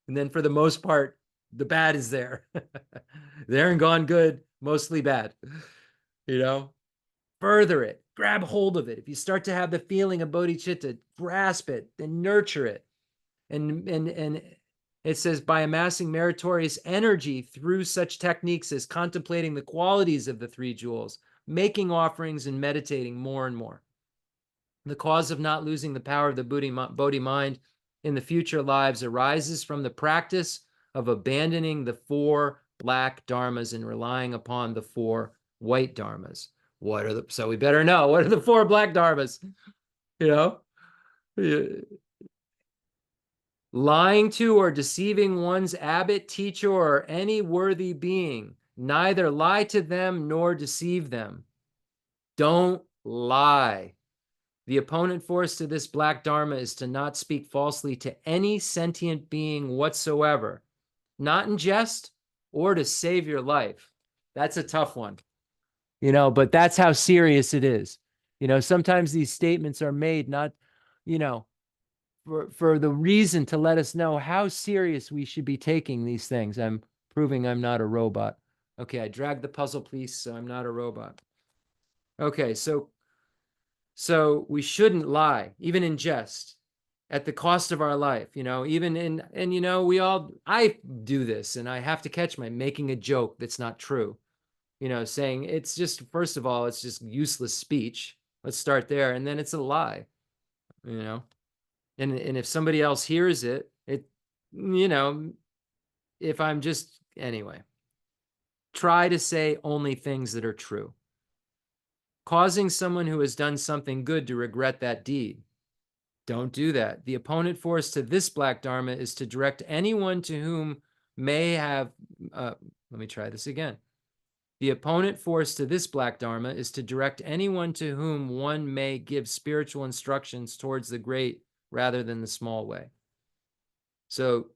And then for the most part, the bad is there. There and gone good, mostly bad. Further it, grab hold of it. If you start to have the feeling of bodhicitta, grasp it, then nurture it. And it says, by amassing meritorious energy through such techniques as contemplating the qualities of the three jewels, making offerings, and meditating more and more. The cause of not losing the power of the Bodhi mind in the future lives arises from the practice of abandoning the 4 black dharmas and relying upon the 4 white dharmas. So we better know, what are the 4 black dharmas? Lying to or deceiving one's abbot, teacher, or any worthy being. Neither lie to them nor deceive them. Don't lie. The opponent force to this black dharma is to not speak falsely to any sentient being whatsoever, not in jest or to save your life. That's a tough one, but that's how serious it is. Sometimes these statements are made not, for the reason to let us know how serious we should be taking these things. I'm proving I'm not a robot. Okay, I dragged the puzzle piece, so I'm not a robot. Okay, so we shouldn't lie, even in jest, at the cost of our life, even in, and I do this, and I have to catch making a joke that's not true, saying it's just, first of all, it's just useless speech. Let's start there. And then it's a lie, and if somebody else hears it, if I'm just, anyway, try to say only things that are true. Causing someone who has done something good to regret that deed. Don't do that. The opponent force to this black dharma is to direct anyone to whom may have, let me try this again. The opponent force to this black dharma is to direct anyone to whom one may give spiritual instructions towards the great rather than the small way. So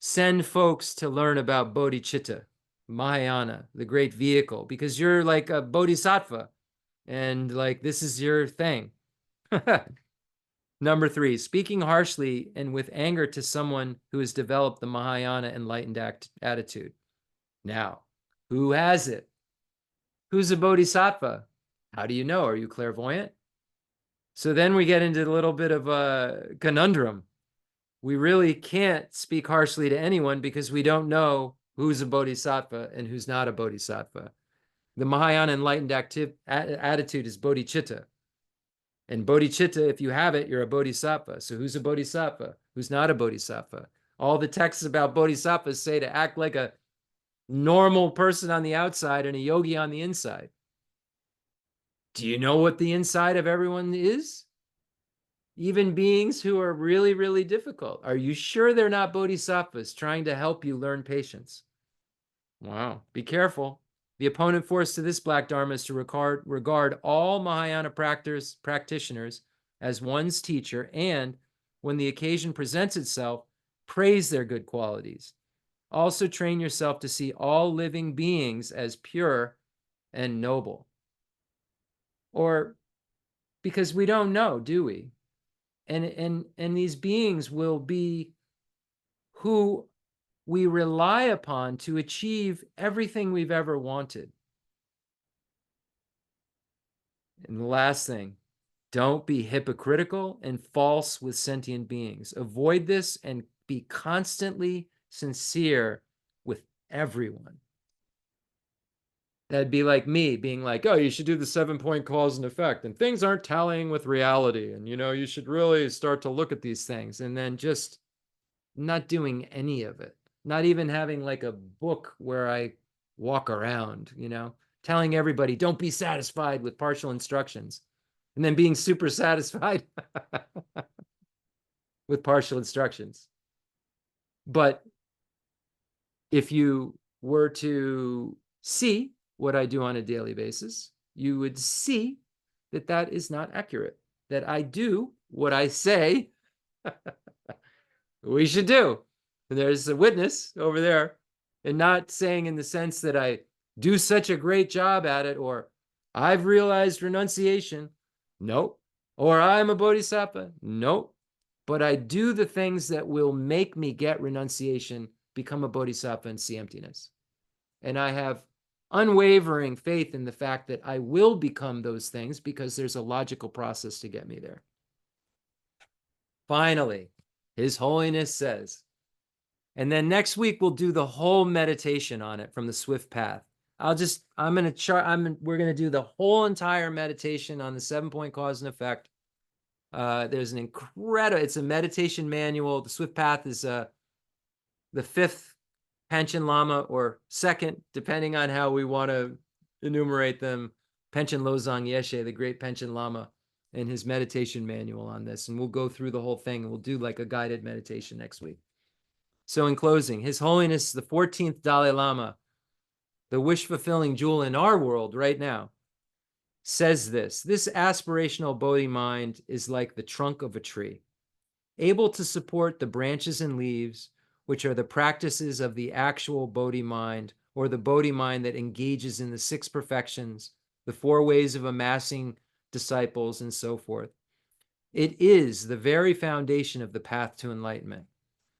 send folks to learn about bodhicitta, Mahayana, the great vehicle, because you're like a bodhisattva and like this is your thing. Number 3, speaking harshly and with anger to someone who has developed the Mahayana enlightened attitude. Now, who has it? Who's a bodhisattva? How do you know? Are you clairvoyant? So then we get into a little bit of a conundrum. We really can't speak harshly to anyone because we don't know who's a bodhisattva and who's not a bodhisattva. The Mahayana enlightened attitude is bodhicitta. And bodhicitta, if you have it, you're a bodhisattva. So who's a bodhisattva? Who's not a bodhisattva? All the texts about bodhisattvas say to act like a normal person on the outside and a yogi on the inside. Do you know what the inside of everyone is? Even beings who are really, really difficult. Are you sure they're not bodhisattvas trying to help you learn patience? Wow, be careful. The opponent force to this black dharma is to regard all Mahayana practitioners as one's teacher, and when the occasion presents itself, praise their good qualities. Also train yourself to see all living beings as pure and noble. Or because we don't know, do we? And these beings will be who we rely upon to achieve everything we've ever wanted. And the last thing, don't be hypocritical and false with sentient beings. Avoid this and be constantly sincere with everyone. That'd be like me being like, oh, you should do the 7-point cause and effect, and things aren't tallying with reality. And, you should really start to look at these things, and then just not doing any of it. Not even having like a book where I walk around, telling everybody, don't be satisfied with partial instructions, and then being super satisfied with partial instructions. But if you were to see what I do on a daily basis, you would see that that is not accurate, that I do what I say we should do. And there's a witness over there, and not saying in the sense that I do such a great job at it, or I've realized renunciation. Nope. Or I'm a bodhisattva. Nope. But I do the things that will make me get renunciation, become a bodhisattva, and see emptiness. And I have unwavering faith in the fact that I will become those things because there's a logical process to get me there. Finally, His Holiness says, and then next week we'll do the whole meditation on it from the Swift Path. We're going to do the whole entire meditation on the 7-point cause and effect. There's an incredible, it's a meditation manual. The Swift Path is the 5th Panchen Lama, or 2nd, depending on how we want to enumerate them, Panchen Losang Yeshe, the great Panchen Lama, and his meditation manual on this. And we'll go through the whole thing, and we'll do like a guided meditation next week. So in closing, His Holiness, the 14th Dalai Lama, the wish-fulfilling jewel in our world right now, says this aspirational Bodhi mind is like the trunk of a tree, able to support the branches and leaves, which are the practices of the actual Bodhi mind, or the Bodhi mind that engages in the 6 perfections, the 4 ways of amassing disciples, and so forth. It is the very foundation of the path to enlightenment.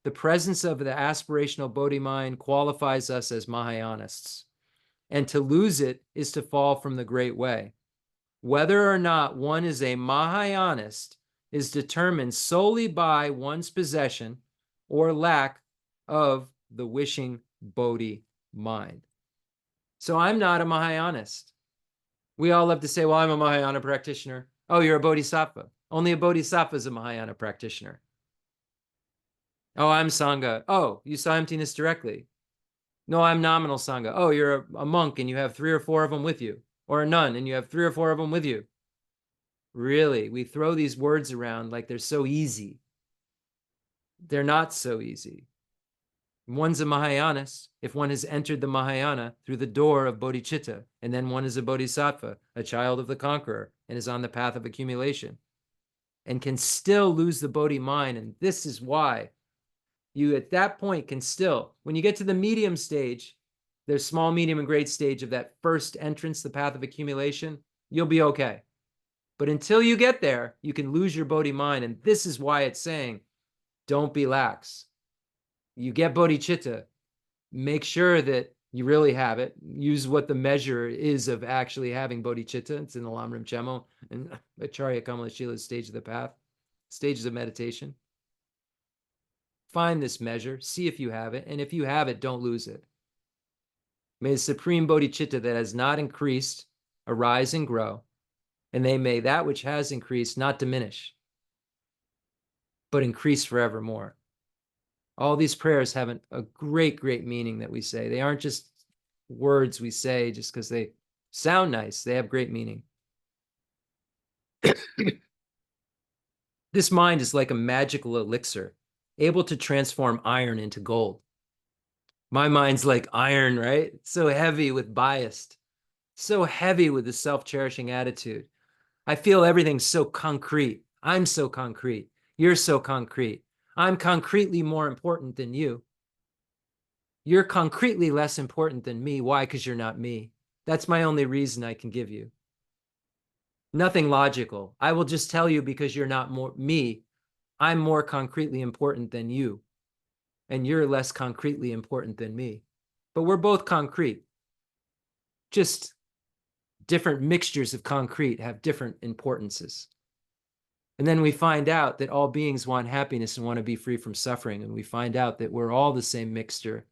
The presence of the aspirational Bodhi mind qualifies us as Mahayanists, and to lose it is to fall from the great way. Whether or not one is a Mahayanist is determined solely by one's possession or lack of the wishing Bodhi mind. So I'm not a Mahayanist. We all love to say, well, I'm a Mahayana practitioner. Oh, you're a Bodhisattva. Only a Bodhisattva is a Mahayana practitioner. Oh, I'm Sangha. Oh, you saw emptiness directly. No, I'm nominal Sangha. Oh, you're a monk and you have 3 or 4 of them with you. Or a nun and you have 3 or 4 of them with you. Really, we throw these words around like they're so easy. They're not so easy. One's a Mahayanist if one has entered the Mahayana through the door of Bodhicitta, and then one is a Bodhisattva, a child of the conqueror, and is on the path of accumulation, and can still lose the Bodhi mind. And this is why you at that point can still, when you get to the medium stage, there's small, medium, and great stage of that first entrance, the path of accumulation, you'll be okay. But until you get there, you can lose your Bodhi mind. And this is why it's saying, don't be lax. You get bodhicitta, make sure that you really have it. Use what the measure is of actually having bodhicitta. It's in the Lam Rim Chemo and Acharya Kamala Shila's stage of the path, stages of meditation. Find this measure, see if you have it, and if you have it, don't lose it. May the supreme bodhicitta that has not increased arise and grow, and may that which has increased not diminish, but increase forevermore. All these prayers have a great, great meaning that we say. They aren't just words we say just because they sound nice. They have great meaning. This mind is like a magical elixir, able to transform iron into gold. My mind's like iron, right? It's so heavy with bias, so heavy with the self-cherishing attitude. I feel everything's so concrete. I'm so concrete. You're so concrete. I'm concretely more important than you. You're concretely less important than me. Why? Because you're not me. That's my only reason I can give you. Nothing logical. I will just tell you because you're not more me. I'm more concretely important than you, and you're less concretely important than me. But we're both concrete. Just different mixtures of concrete have different importances. And then we find out that all beings want happiness and want to be free from suffering. And we find out that we're all the same mixture.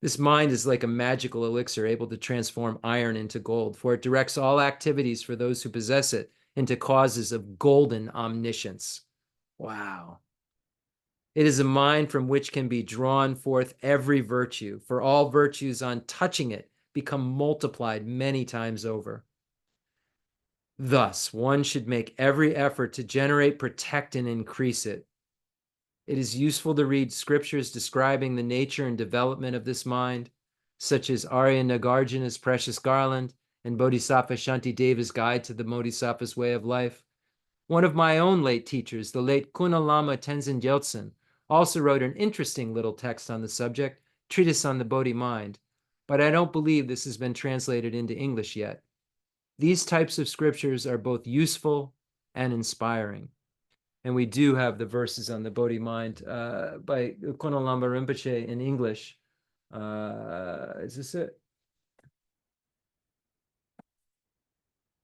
This mind is like a magical elixir able to transform iron into gold, for it directs all activities for those who possess it into causes of golden omniscience. Wow. It is a mind from which can be drawn forth every virtue, for all virtues on touching it become multiplied many times over. Thus, one should make every effort to generate, protect, and increase it. It is useful to read scriptures describing the nature and development of this mind, such as Arya Nagarjuna's Precious Garland and Bodhisattva Shantideva's Guide to the Bodhisattva's Way of Life. One of my own late teachers, the late Lama Tenzin Gyaltsen, also wrote an interesting little text on the subject, Treatise on the Bodhi Mind, but I don't believe this has been translated into English yet. These types of scriptures are both useful and inspiring. And we do have the verses on the Bodhi Mind by Lama Rinpoche in English. Is this it?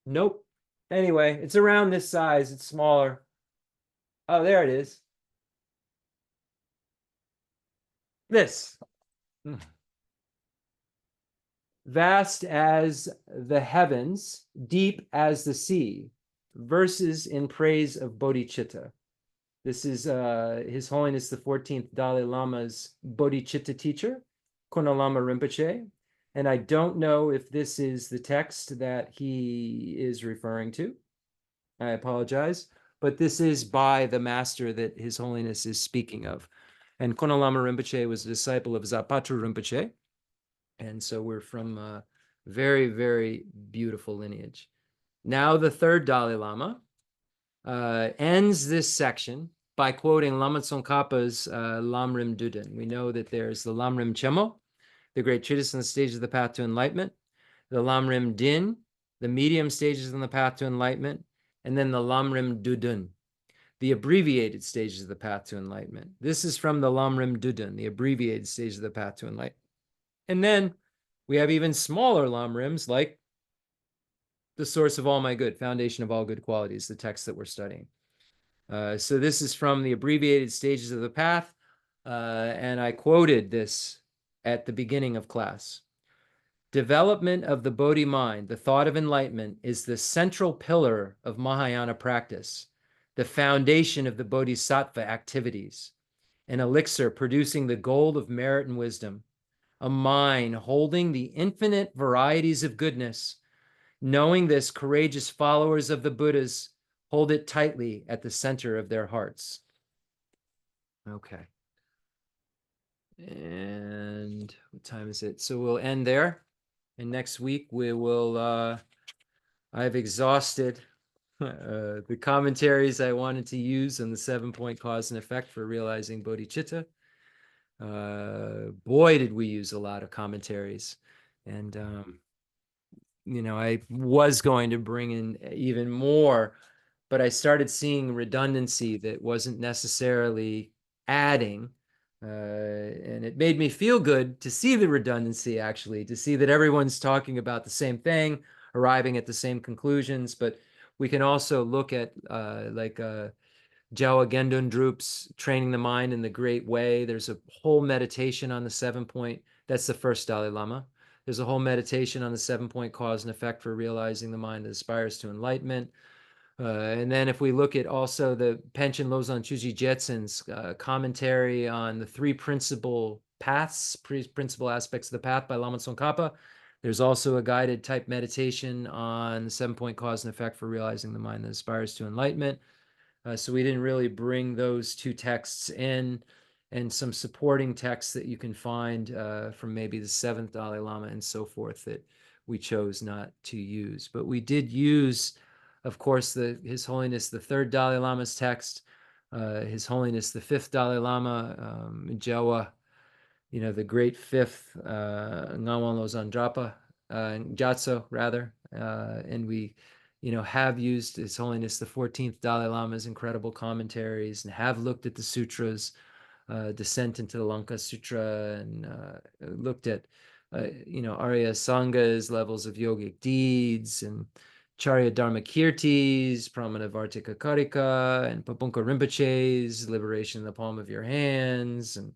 Nope. Anyway, it's around this size. It's smaller. Oh, there it is. This. Vast as the heavens, deep as the sea. Verses in praise of Bodhicitta. This is His Holiness the 14th Dalai Lama's Bodhicitta teacher, Lama Rinpoche. And I don't know if this is the text that he is referring to. I apologize. But this is by the master that His Holiness is speaking of. And Lama Rinpoche was a disciple of Zapatu Rinpoche. And so we're from a very, very beautiful lineage. Now the third Dalai Lama ends this section by quoting Lama Tsongkhapa's Lamrim Duden. We know that there's the Lamrim Chemo, the great treatise on the stages of the path to enlightenment, the Lamrim Din, the medium stages on the path to enlightenment, and then the Lamrim Duden, the abbreviated stages of the path to enlightenment. This is from the Lamrim Duden, the abbreviated stages of the path to enlightenment. And then we have even smaller Lamrims, like the source of all my good, foundation of all good qualities, the text that we're studying. So this is from the abbreviated stages of the path, and I quoted this at the beginning of class. Development of the Bodhi mind, the thought of enlightenment, is the central pillar of Mahayana practice, the foundation of the Bodhisattva activities, an elixir producing the gold of merit and wisdom, a mind holding the infinite varieties of goodness. Knowing this, courageous followers of the Buddhas hold it tightly at the center of their hearts. Okay. And what time is it? So we'll end there. And next week we will, I've exhausted the commentaries I wanted to use on the 7-point cause and effect for realizing bodhicitta. Boy, did we use a lot of commentaries. And, I was going to bring in even more, but I started seeing redundancy that wasn't necessarily adding. And it made me feel good to see the redundancy, actually, to see that everyone's talking about the same thing, arriving at the same conclusions. But we can also look at Jawa Gendun Drup's Training the Mind in the Great Way. There's a whole meditation on the 7-point. That's the first Dalai Lama. There's a whole meditation on the 7-point cause and effect for realizing the mind that aspires to enlightenment. And then if we look at also the Panchen Losang Chuji Jetsun's commentary on the 3 principal paths, principal aspects of the path by Lama Tsongkhapa, there's also a guided type meditation on the 7-point cause and effect for realizing the mind that aspires to enlightenment. So we didn't really bring those 2 texts in, and some supporting texts that you can find from maybe the 7th Dalai Lama and so forth that we chose not to use. But we did use of course, His Holiness the Third Dalai Lama's text, His Holiness the Fifth Dalai Lama, Jawa, the great fifth Ngawang Losang Drapa, Gyatso rather, and we, have used His Holiness the 14th Dalai Lama's incredible commentaries and have looked at the sutras, Descent into the Lanka Sutra, and looked at, Arya Sanga's levels of yogic deeds, and Charya Dharma Kirti's, Pramanavartika Karika, and Papunka Rinpoche's Liberation in the Palm of Your Hands, and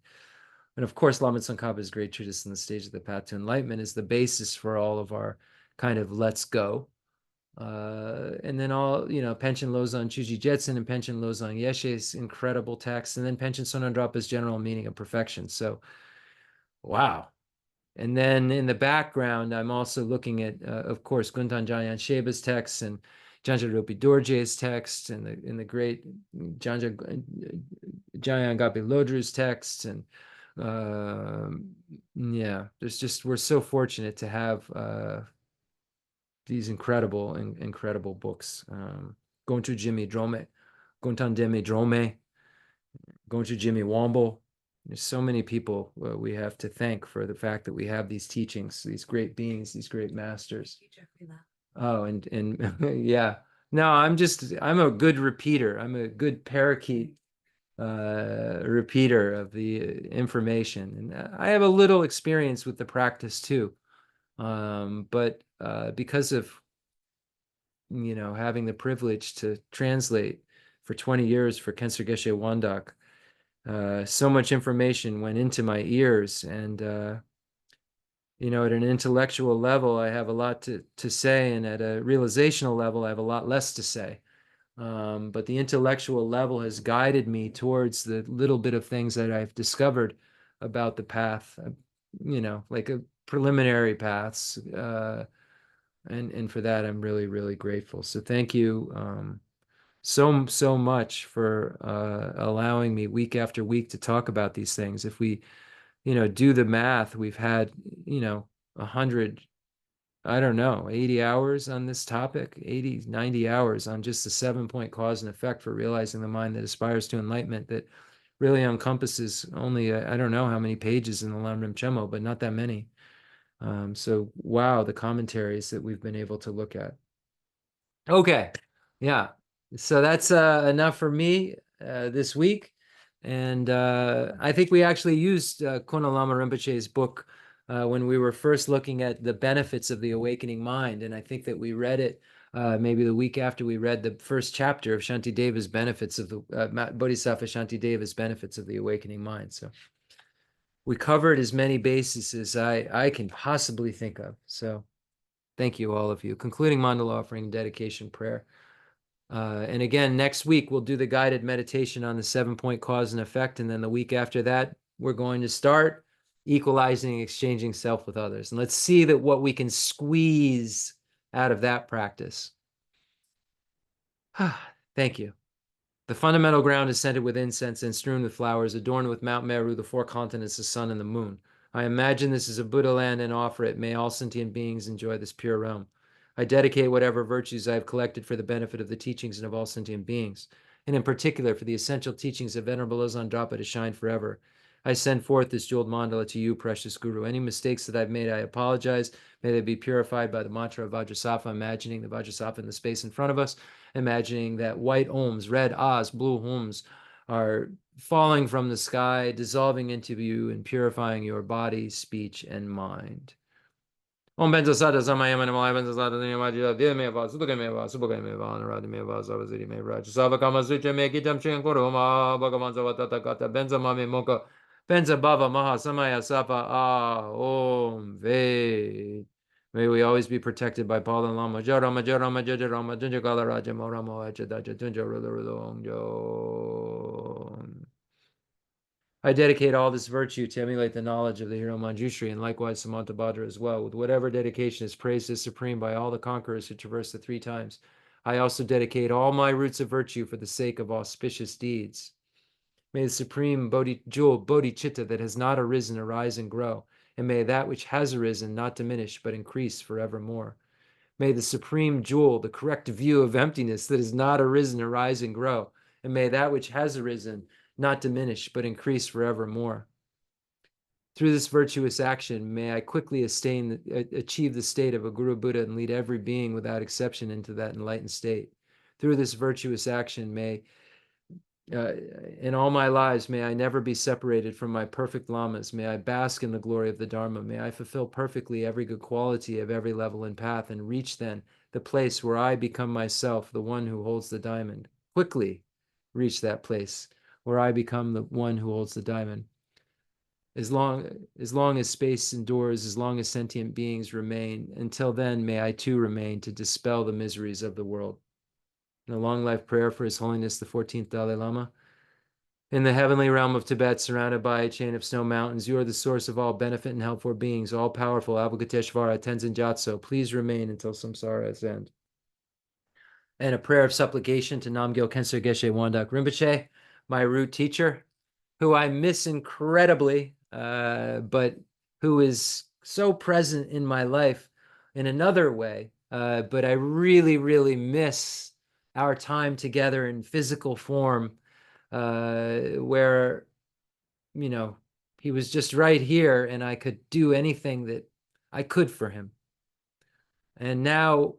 of course, Lama Tsongkhapa's great treatise on the stage of the path to enlightenment is the basis for all of our kind of let's go. And then all, Panchen Losang Chuji Jetsun and Panchen Losang Yeshe's incredible text, and then Panchen Sonon Drapa's general meaning of perfection. So, wow. And then in the background, I'm also looking at, of course, Guntan Jayan Sheba's text and Janja Ropi Dorje's text and the great Janja Jayan Gapi Lodru's text. And yeah, we're so fortunate to have these incredible books. Gonchu Jimmy Drome, Gontan Demi Drome, Gonchu Jimmy Wombo. There's so many people we have to thank for the fact that we have these teachings, these great beings, these great masters. Oh, and yeah. No, I'm a good repeater. I'm a good parakeet repeater of the information. And I have a little experience with the practice too. But because of, having the privilege to translate for 20 years for Khensur Geshe Wangdak, so much information went into my ears, and at an intellectual level, I have a lot to say, and at a realizational level, I have a lot less to say. But the intellectual level has guided me towards the little bit of things that I've discovered about the path, like a preliminary paths. And for that, I'm really, really grateful. So thank you so much for allowing me week after week to talk about these things. If we, do the math, we've had, 100, I don't know, 80 hours on this topic, 80, 90 hours on just the 7-point cause and effect for realizing the mind that aspires to enlightenment, that really encompasses only, I don't know how many pages in the Lam Rim Chemo, but not that many. So wow, the commentaries that we've been able to look at. Okay, yeah. So that's enough for me this week. And I think we actually used Kona Lama Rinpoche's book when we were first looking at the benefits of the awakening mind. And I think that we read it maybe the week after we read the first chapter of Shantideva's benefits of the Bodhisattva Shantideva's benefits of the awakening mind. So we covered as many bases as I can possibly think of. So thank you, all of you. Concluding mandala offering, dedication, prayer. And again, next week, we'll do the guided meditation on the 7-point cause and effect. And then the week after that, we're going to start equalizing and exchanging self with others. And let's see that what we can squeeze out of that practice. Thank you. The fundamental ground is scented with incense and strewn with flowers, adorned with Mount Meru, the 4 continents, the sun, and the moon. I imagine this is a Buddha land and offer it. May all sentient beings enjoy this pure realm. I dedicate whatever virtues I have collected for the benefit of the teachings and of all sentient beings, and in particular for the essential teachings of Venerable Losang Drapa to shine forever. I send forth this jeweled mandala to you, precious Guru. Any mistakes that I've made, I apologize. May they be purified by the mantra of Vajrasattva, imagining the Vajrasattva in the space in front of us, imagining that white ohms, red ahs, blue hums are falling from the sky, dissolving into you and purifying your body, speech, and mind. Om benzo sada samayama namalaya benzo sada niyamaji dia meva subhaka meva anurada meva zavaziri meva sava kama sutra me kitam chen koroma bhagavan savatata kata benzo mami moka benzo bhava maha samaya sapa om ve. May we always be protected by Paul and Lama. Jarama jarama jajarama junjagala raja moramo achadaja junja rulo I dedicate all this virtue to emulate the knowledge of the hero Manjushri, and likewise Samantabhadra as well, with whatever dedication is praised as supreme by all the conquerors who traverse the 3 times. I also dedicate all my roots of virtue for the sake of auspicious deeds. May the supreme jewel Bodhicitta that has not arisen arise and grow, and may that which has arisen not diminish but increase forevermore. May the supreme jewel, the correct view of emptiness that has not arisen, arise and grow. And may that which has arisen not diminish, but increase forevermore. Through this virtuous action, may I quickly achieve the state of a Guru Buddha and lead every being without exception into that enlightened state. Through this virtuous action, in all my lives, may I never be separated from my perfect lamas. May I bask in the glory of the Dharma. May I fulfill perfectly every good quality of every level and path and reach then the place where I become myself, the one who holds the diamond. Quickly reach that place where I become the one who holds the diamond. As long as space endures, as long as sentient beings remain, until then, may I too remain to dispel the miseries of the world. In a long life prayer for His Holiness the 14th Dalai Lama. In the heavenly realm of Tibet, surrounded by a chain of snow mountains, you are the source of all benefit and help for beings, all powerful Avalokiteshvara Tenzin Gyatso. Please remain until samsara's end. And a prayer of supplication to Namgyal Khensur Geshe Wangdak Rinpoche, my root teacher, who I miss incredibly, but who is so present in my life in another way. But I really, really miss our time together in physical form, where, he was just right here and I could do anything that I could for him. And now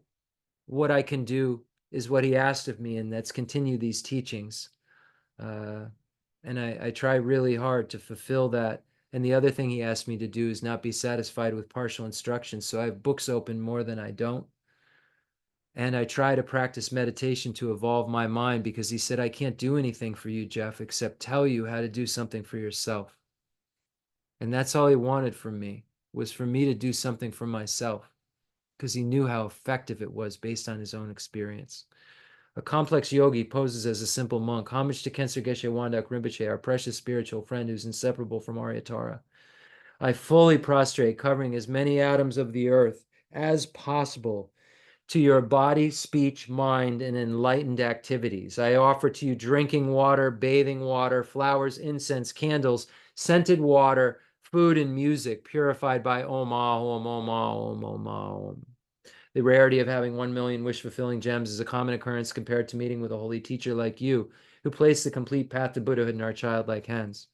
what I can do is what he asked of me, and that's continue these teachings. And I try really hard to fulfill that. And the other thing he asked me to do is not be satisfied with partial instruction. So I have books open more than I don't. And I try to practice meditation to evolve my mind, because he said, I can't do anything for you, Jeff, except tell you how to do something for yourself. And that's all he wanted from me, was for me to do something for myself, because he knew how effective it was based on his own experience. A complex yogi poses as a simple monk. Homage to Khensur Geshe Wangdak Rinpoche, our precious spiritual friend who's inseparable from Aryatara. I fully prostrate, covering as many atoms of the earth as possible, to your body, speech, mind, and enlightened activities. I offer to you drinking water, bathing water, flowers, incense, candles, scented water, food, and music purified by Om Ah, Om, Om Ah, Om, Om Ah, Om. The rarity of having 1 million wish-fulfilling gems is a common occurrence compared to meeting with a holy teacher like you, who placed the complete path to Buddhahood in our childlike hands.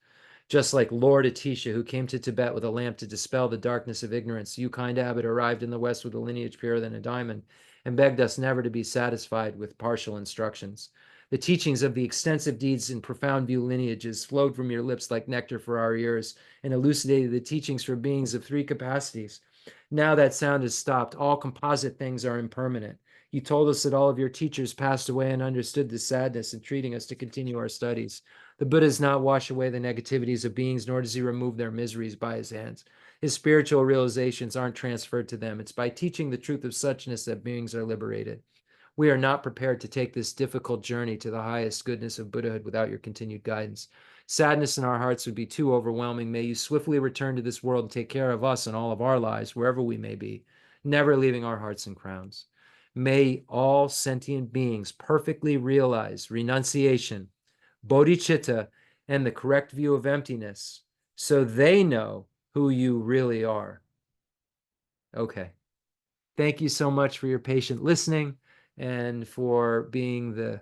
Just like Lord Atisha, who came to Tibet with a lamp to dispel the darkness of ignorance, you, kind abbot, arrived in the West with a lineage purer than a diamond, and begged us never to be satisfied with partial instructions. The teachings of the extensive deeds and profound view lineages flowed from your lips like nectar for our ears, and elucidated the teachings for beings of three capacities. Now that sound has stopped. All composite things are impermanent. You told us that all of your teachers passed away and understood the sadness in treating us to continue our studies. The Buddha does not wash away the negativities of beings, nor does he remove their miseries by his hands. His spiritual realizations aren't transferred to them. It's by teaching the truth of suchness that beings are liberated. We are not prepared to take this difficult journey to the highest goodness of Buddhahood without your continued guidance. Sadness in our hearts would be too overwhelming. May you swiftly return to this world and take care of us and all of our lives, wherever we may be, never leaving our hearts and crowns. May all sentient beings perfectly realize renunciation, bodhicitta, and the correct view of emptiness, so they know who you really are. Okay. Thank you so much for your patient listening and for being the,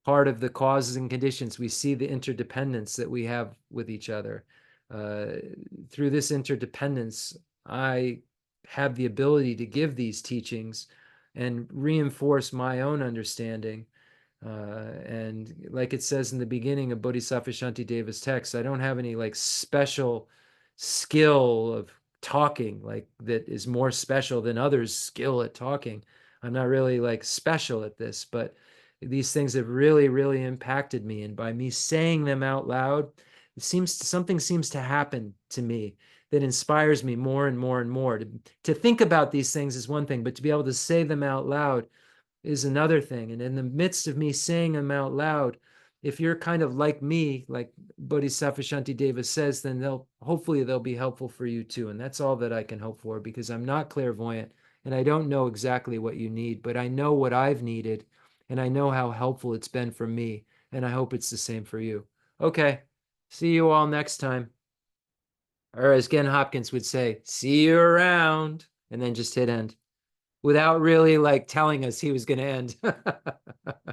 part of the causes and conditions. We see the interdependence that we have with each other. Through this interdependence, I have the ability to give these teachings and reinforce my own understanding. And like it says in the beginning of Bodhisattva Shantideva's text, I don't have any special skill of talking that is more special than others' skill at talking. I'm not really special at this, but these things have really, really impacted me. And by me saying them out loud, something seems to happen to me that inspires me more and more and more. To think about these things is one thing, but to be able to say them out loud is another thing. And in the midst of me saying them out loud, if you're kind of like me, like Bodhisattva Shantideva says, then hopefully they'll be helpful for you too. And that's all that I can hope for, because I'm not clairvoyant and I don't know exactly what you need, but I know what I've needed and I know how helpful it's been for me. And I hope it's the same for you. Okay. See you all next time. Or as Ken Hopkins would say, see you around, and then just hit end. without really like telling us he was going to end.